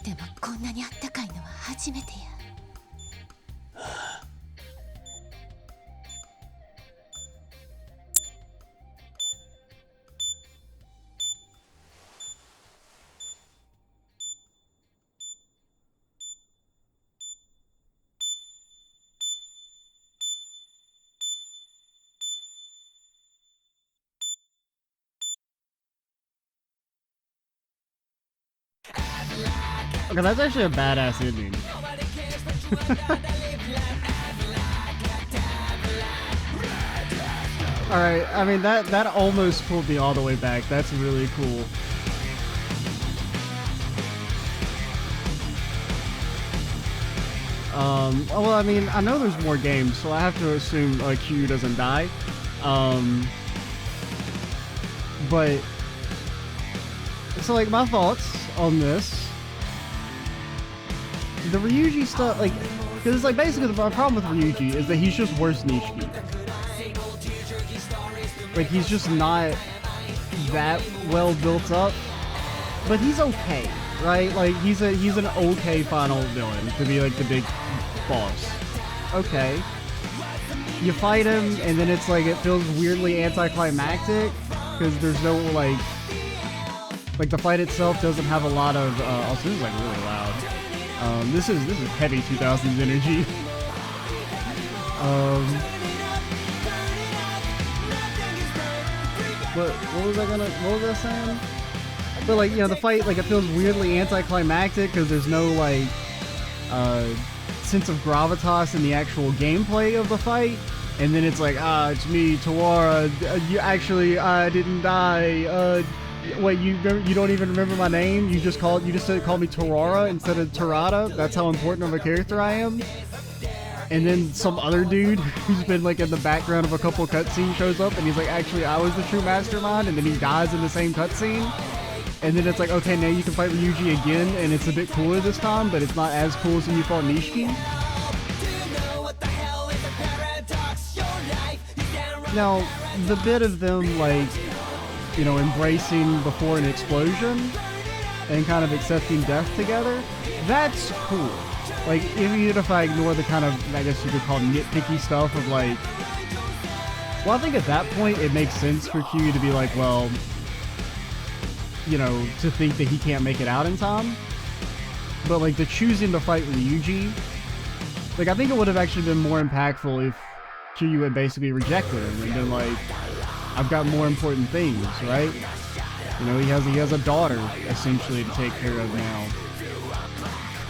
でもこんなにあったかいのは初めてや。Okay, that's actually a badass ending. Alright, I mean, that almost pulled me all the way back. That's really cool. Well, I mean, I know there's more games, so I have to assume Q doesn't die. But, so like, my thoughts on this. The Ryuji stuff, like, because it's like basically the problem with Ryuji is that he's just worse Nishiki. Like, he's just not that well built up, but he's okay, right? Like, he's an okay final villain to be like the big boss. Okay. You fight him, and then it's like it feels weirdly anticlimactic because there's no like the fight itself doesn't have a lot of. Oh, so this is like really loud. This is heavy 2000s energy. What was I saying? But like, you know, the fight, like, it feels weirdly anticlimactic because there's no like sense of gravitas in the actual gameplay of the fight. And then it's like, it's me, Tawara. You actually, I didn't die. Wait, you don't even remember my name? You just called me Tarara instead of Tarada? That's how important of a character I am? And then some other dude who's been like in the background of a couple cutscenes shows up and he's like, actually, I was the true mastermind, and then he dies in the same cutscene. And then it's like, okay, now you can fight Ryuji again, and it's a bit cooler this time, but it's not as cool as when you fought Nishiki. Now, the bit of them, like, you know, embracing before an explosion and kind of accepting death together, that's cool. Like, even if I ignore the kind of, I guess you could call nitpicky stuff of like, well, I think at that point it makes sense for Q to be like, well, you know, to think that he can't make it out in time. But like the choosing to fight Ryuji, like, I think it would have actually been more impactful if Kiryu had basically rejected him and been like, I've got more important things, right? You know, he has a daughter essentially to take care of now.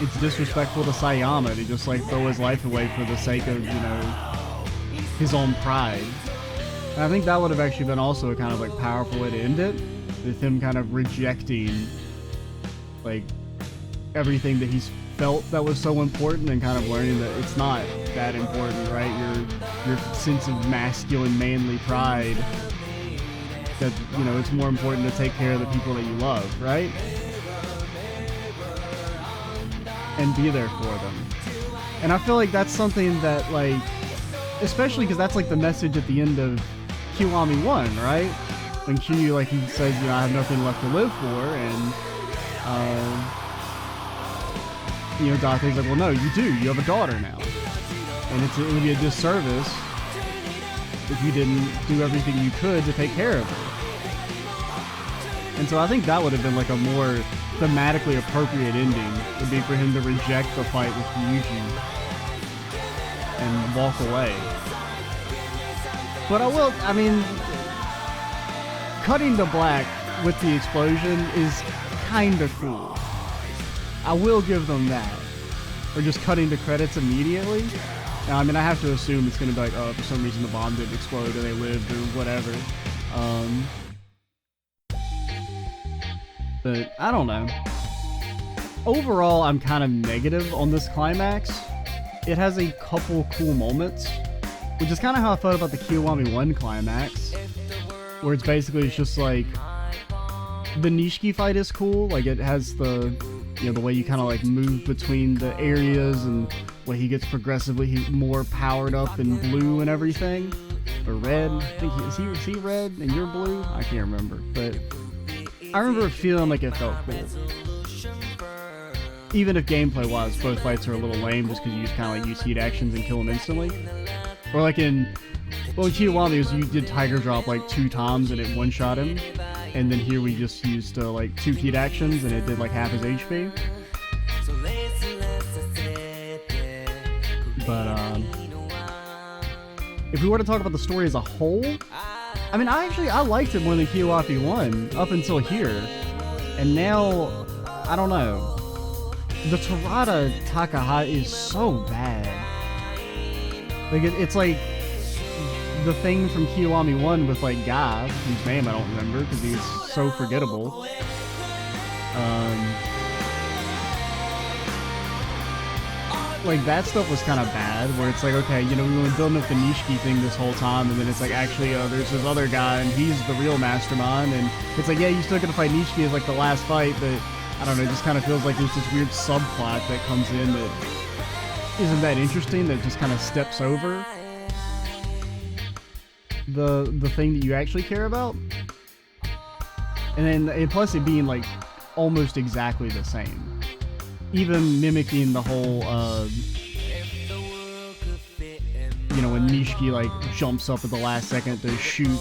It's disrespectful to Sayama to just like throw his life away for the sake of, you know, his own pride. And I think that would have actually been also a kind of like powerful way to end it, with him kind of rejecting like everything that he's felt that was so important and kind of learning that it's not that important, right? Your sense of masculine, manly pride, that, you know, it's more important to take care of the people that you love, right? And be there for them. And I feel like that's something that, like, especially because that's like the message at the end of Kiwami 1, right? When Kiryu, like, he says, you know, I have nothing left to live for, and, you know, Date's like, well, no, you do. You have a daughter now. And it would be a disservice if you didn't do everything you could to take care of her. And so I think that would have been, like, a more thematically appropriate ending, would be for him to reject the fight with Ryuji and walk away. But I mean, cutting to black with the explosion is kind of cool. I will give them that. Or just cutting to credits immediately. Now, I mean, I have to assume it's going to be like, oh, for some reason the bomb didn't explode or they lived or whatever. But I don't know. Overall, I'm kind of negative on this climax. It has a couple cool moments, which is kind of how I felt about the Kiwami 1 climax, where it's basically just like the Nishiki fight is cool. Like, it has the, you know, the way you kind of like move between the areas and where he gets progressively more powered up in blue and everything, or red. I think is he red and you're blue? I can't remember, but I remember feeling like it felt cool. Even if gameplay-wise, both fights are a little lame just because you just kind of like use heat actions and kill him instantly. Or like in Kiwami, you did Tiger Drop like 2 times and it one-shot him. And then here we just used like 2 heat actions and it did like half his HP. But if we were to talk about the story as a whole, I mean, I liked it more than Kiwami 1 up until here. And now, I don't know. The Tarada Takaha is so bad. Like, it's like the thing from Kiwami 1 with, like, Guy, whose name I don't remember because he's so forgettable. Like, that stuff was kind of bad, where it's like, okay, you know, we've been building up the Nishiki thing this whole time, and then it's like, actually, there's this other guy, and he's the real mastermind, and it's like, yeah, you still gotta fight Nishiki as, like, the last fight, but, I don't know, it just kind of feels like there's this weird subplot that comes in that isn't that interesting, that just kind of steps over the thing that you actually care about. And then, plus it being, like, almost exactly the same. Even mimicking the whole, you know, when Nishiki, like, jumps up at the last second to shoot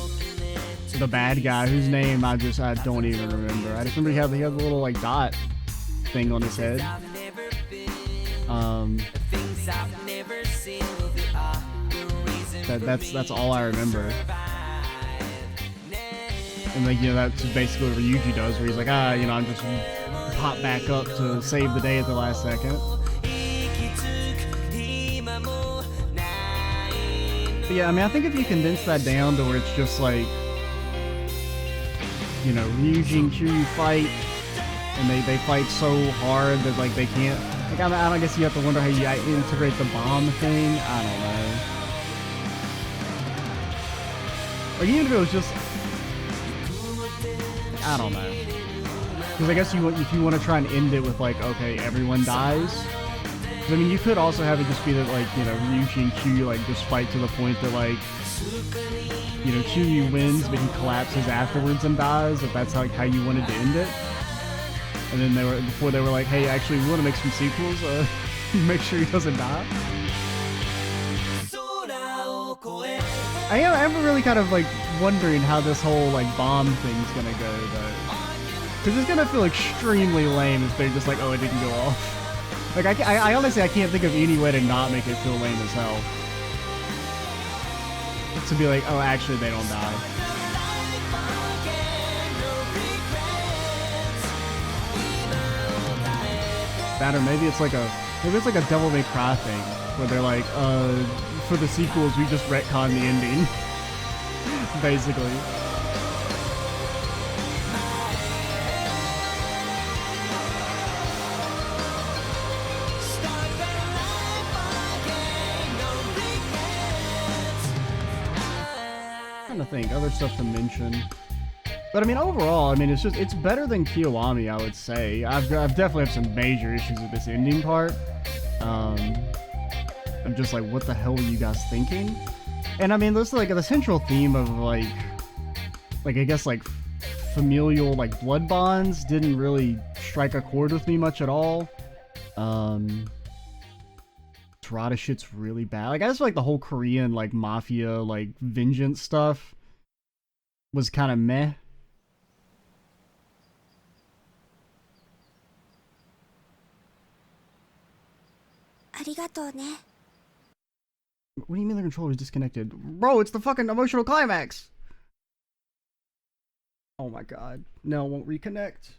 the bad guy, whose name I don't even remember. I just remember he had the little, like, dot thing on his head. That's all I remember. And, like, you know, that's basically what Ryuji does, where he's like, you know, I'm just pop back up to save the day at the last second. But yeah, I mean, I think if you condense that down to where it's just like, you know, Ryuji and Kiryu fight, and they fight so hard that, like, they can't, like, I guess you have to wonder how you integrate the bomb thing. I don't know. Like, even if it was just, I don't know. Because I guess if you want to try and end it with, like, okay, everyone dies. I mean, you could also have it just be that, like, you know, Ryuji and Kiryu, like, just fight to the point that, like, you know, Kiryu wins, but he collapses afterwards and dies, if that's, like, how you wanted to end it. And then before they were like, hey, actually, we want to make some sequels, make sure he doesn't die. I am really kind of, like, wondering how this whole, like, bomb thing's gonna go, though. Because it's gonna feel extremely lame if they're just like, oh, it didn't go off. Like, I honestly, I can't think of any way to not make it feel lame as hell. To be like, oh, actually, they don't die. That, or maybe it's like a Devil May Cry thing, where they're like, for the sequels, we just retcon the ending. Basically. To think other stuff to mention, but I mean, overall, I mean, it's better than Kiwami, I would say. I've definitely have some major issues with this ending part, I'm just like, what the hell were you guys thinking? And I mean, this is like the central theme of like I guess like familial like blood bonds didn't really strike a chord with me much at all. Tarada shit's really bad. Like I just feel like the whole Korean like mafia like vengeance stuff was kind of meh. What do you mean the controller's disconnected? Bro, it's the fucking emotional climax! Oh my god. No, it won't reconnect.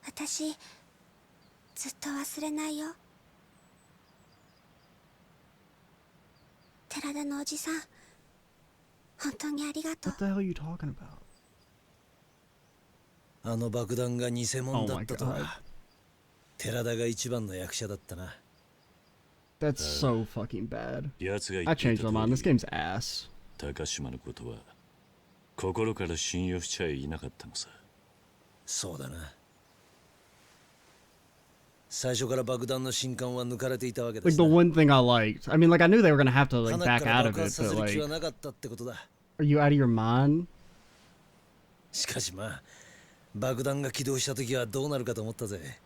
私ずっと忘れないよ。寺田のおじさん、本当にありがとう。 What the hell are you talking about? あの爆弾が偽物だったと Oh my God. は。寺田が一番の役者だったな。That's so fucking bad. 奴が I 言ってい changed た my 通 mind. This り game's ass. 高島のことは心から信用しちゃいなかったのさ。そうだな。最初から爆弾の信感は抜かれていたわけだ Like し the な。 one thing I liked. I mean, like I knew they were gonna have to like 鼻 back から out 爆 of 発 it, さ but せる気 like, はなかったってことだ。 are you out of your mind? しかしまあ、爆弾が起動した時はどうなるかと思ったぜ。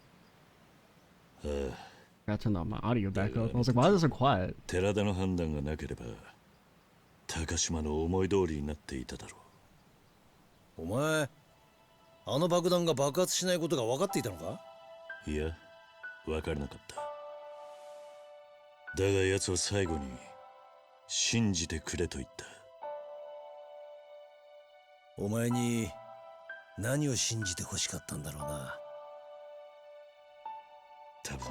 I turned on my audio back up. I was like, why is it so quiet? 寺田の判断がなければ高島の思い通りになっていただろお前、あの爆弾が爆発しないことが分かっていたのか？う。いや、分からなかった。だが奴は最後に信じてくれと言った。お前に何を信じて欲しかったんだろうな。多分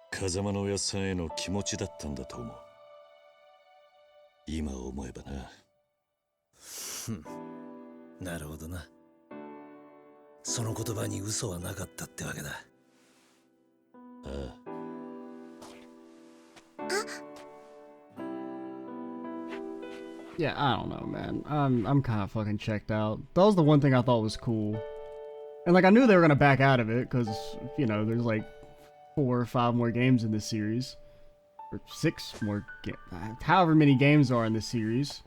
風間のおやっさんへの気持ちだったんだと思う。今思えばな。なるほどな。その言葉に嘘はなかったってわけだ。ああ。Yeah, I don't know, man. I'm kind of fucking checked out. That was the one thing I thought was cool. And like I knew they were gonna back out of it because you know there's like 4 or 5 more games in this series, or 6 more, however many games are in this series.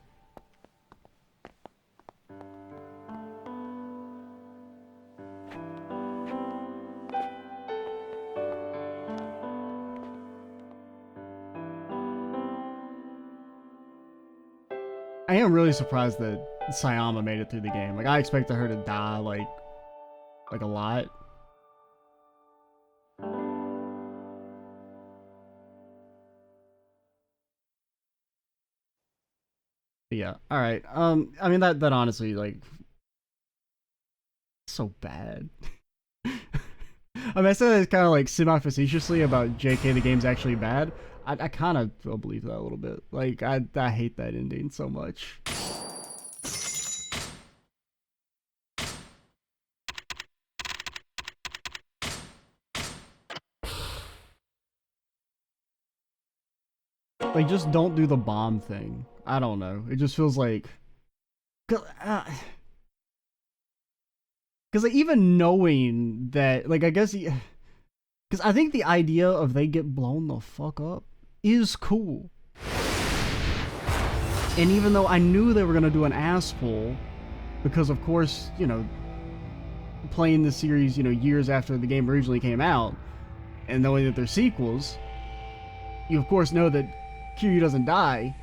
I am really surprised that Sayama made it through the game. Like I expected her to die like a lot. But yeah, all right. I mean that honestly like so bad. I mean, I said it's kind of like semi-facetiously about JK the game's actually bad. I kind of believe that a little bit. Like I hate that ending so much. Like just don't do the bomb thing. I don't know. It just feels like because like, even knowing that, like I guess because I think the idea of they get blown the fuck up is cool. And even though I knew they were gonna do an ass pull, because of course, you know, playing the series, you know, years after the game originally came out, and knowing that they're sequels, you of course know that Kiryu doesn't die,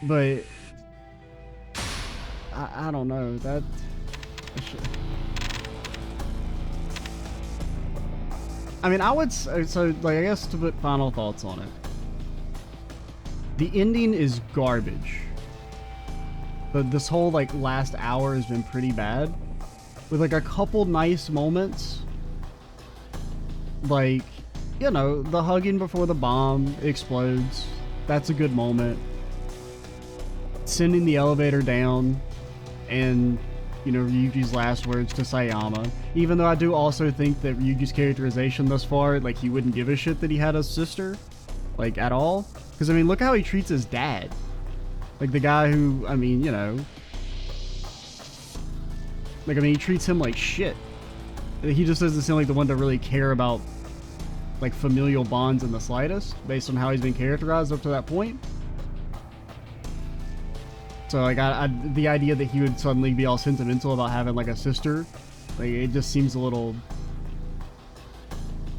but I don't know that. I mean, I would so like I guess to put final thoughts on it. The ending is garbage. But this whole like last hour has been pretty bad, with like a couple nice moments. Like, you know, the hugging before the bomb explodes. That's a good moment. Sending the elevator down, and you know, Ryuji's last words to Sayama. Even though I do also think that Ryuji's characterization thus far, like he wouldn't give a shit that he had a sister, like at all. Because I mean, look how he treats his dad. Like the guy who, I mean, you know, like I mean, he treats him like shit. He just doesn't seem like the one to really care about like familial bonds in the slightest based on how he's been characterized up to that point. So like the idea that he would suddenly be all sentimental about having like a sister, like it just seems a little,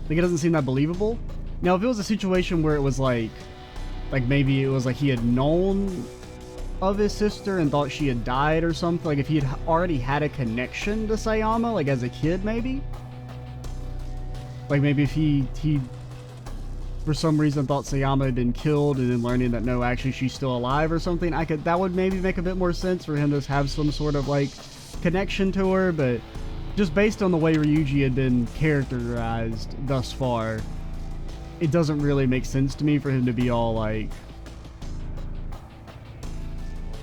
like it doesn't seem that believable. Now if it was a situation where it was like maybe it was like he had known of his sister and thought she had died or something, like if he had already had a connection to Sayama, like as a kid maybe, like maybe if he for some reason thought Sayama had been killed and then learning that no, actually she's still alive or something, that would maybe make a bit more sense for him to have some sort of like connection to her. But just based on the way Ryuji had been characterized thus far, it doesn't really make sense to me for him to be all like,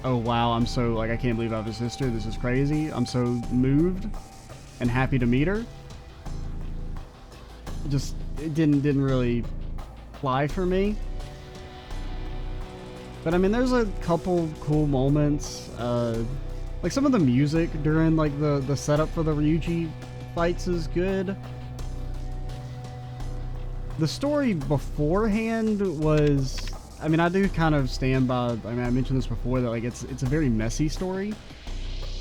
oh wow, I'm so like, I can't believe I have a sister, this is crazy, I'm so moved and happy to meet her. Just it didn't really fly for me. But I mean, there's a couple cool moments, like some of the music during like the setup for the Ryuji fights is good. The story beforehand was, I mean, I do kind of stand by, I mean, I mentioned this before, that like it's a very messy story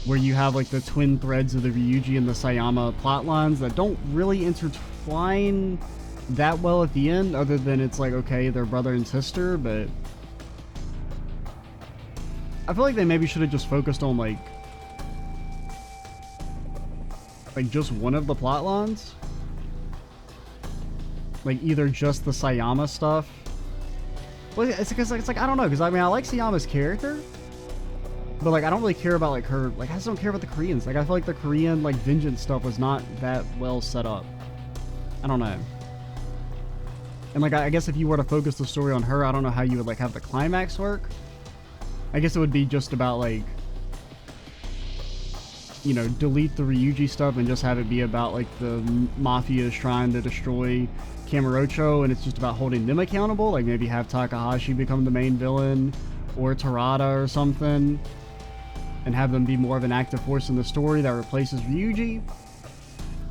where you have like the twin threads of the Ryuji and the Sayama plot lines that don't really intertwine that well at the end, other than it's like, okay, they're brother and sister. But I feel like they maybe should have just focused on like just one of the plot lines, like either just the Sayama stuff. Well, it's like I don't know, because I mean I like Sayama's character, but like I don't really care about like her, like I just don't care about the Koreans. Like I feel like the Korean like vengeance stuff was not that well set up. I don't know. And like I guess if you were to focus the story on her, I don't know how you would like have the climax work. I guess it would be just about like, you know, delete the Ryuji stuff and just have it be about like the mafia is trying to destroy Kamurocho, and it's just about holding them accountable. Like maybe have Takahashi become the main villain, or Tarada or something, and have them be more of an active force in the story that replaces Ryuji.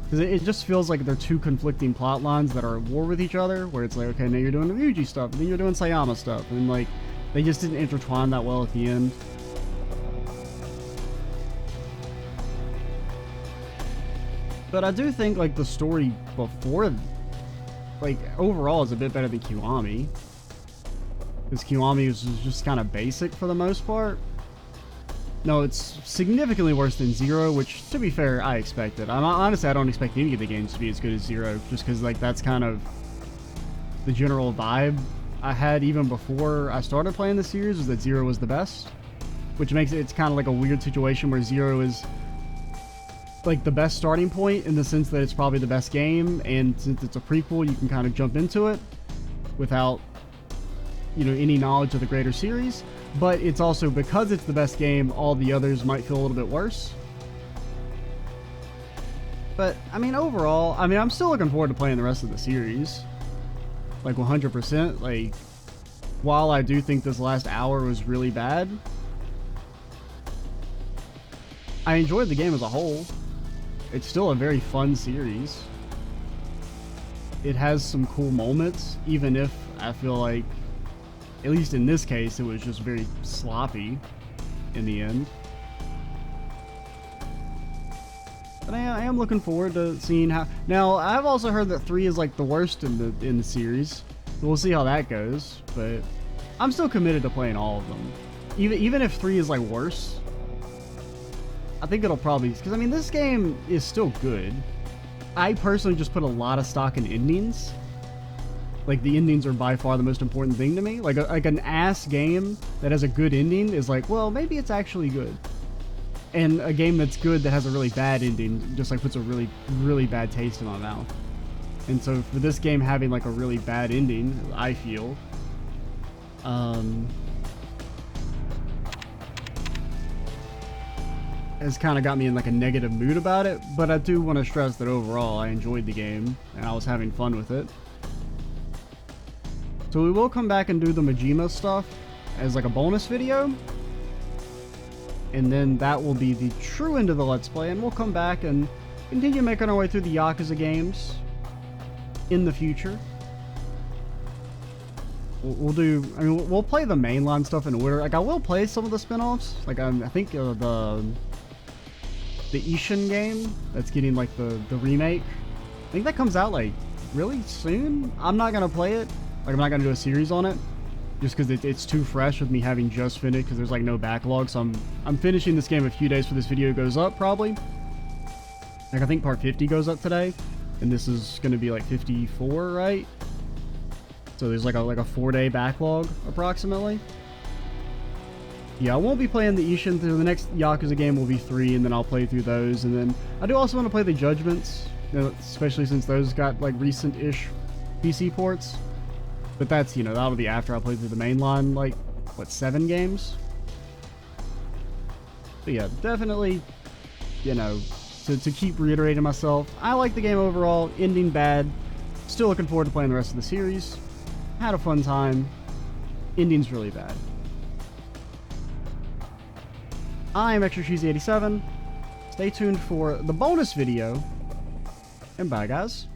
Because it just feels like they're two conflicting plot lines that are at war with each other, where it's like, okay, now you're doing the Ryuji stuff, and then you're doing Sayama stuff, and like, they just didn't intertwine that well at the end. But I do think like the story before, like overall, is a bit better than Kiwami. Because Kiwami was just kind of basic for the most part. No, it's significantly worse than Zero, which, to be fair, I expected. Honestly, I don't expect any of the games to be as good as Zero, just because like that's kind of the general vibe I had even before I started playing the series, was that Zero was the best, which makes it's kind of like a weird situation where Zero is like the best starting point in the sense that it's probably the best game, and since it's a prequel, you can kind of jump into it without, you know, any knowledge of the greater series. But it's also, because it's the best game, all the others might feel a little bit worse. But I mean, overall, I mean, I'm still looking forward to playing the rest of the series, like 100%. Like, while I do think this last hour was really bad, I enjoyed the game as a whole. It's still a very fun series. It has some cool moments, even if I feel like, at least in this case, it was just very sloppy in the end. But I am looking forward to seeing how. Now, I've also heard that 3 is like the worst in the series. We'll see how that goes, but I'm still committed to playing all of them. Even if 3 is like worse, I think it'll probably, because I mean this game is still good. I personally just put a lot of stock in endings. Like, the endings are by far the most important thing to me. Like an ass game that has a good ending is like, well, maybe it's actually good. And a game that's good that has a really bad ending just like puts a really, really bad taste in my mouth. And so for this game having like a really bad ending, I feel, has kind of got me in like a negative mood about it. But I do want to stress that overall I enjoyed the game and I was having fun with it. So we will come back and do the Majima stuff as like a bonus video. And then that will be the true end of the Let's Play, and we'll come back and continue making our way through the Yakuza games in the future. we'll do. I mean, we'll play the mainline stuff in order. Like I will play some of the spin-offs. Like I think the Ishin game that's getting like the remake. I think that comes out like really soon. I'm not gonna play it. Like I'm not gonna do a series on it, just because it's too fresh with me having just finished. Because there's like no backlog, so I'm finishing this game a few days before this video goes up probably. Like I think part 50 goes up today, and this is gonna be like 54, right? So there's like a 4-day backlog approximately. Yeah, I won't be playing the Ishin through. The next Yakuza game will be 3, and then I'll play through those. And then I do also want to play the Judgments, you know, especially since those got like recent-ish PC ports. But that's, you know, that'll be after I play through the mainline, like, what, 7 games? But yeah, definitely, you know, to keep reiterating myself, I like the game overall, ending bad, still looking forward to playing the rest of the series, had a fun time, ending's really bad. I am Extra Cheesy 87. Stay tuned for the bonus video, and bye guys.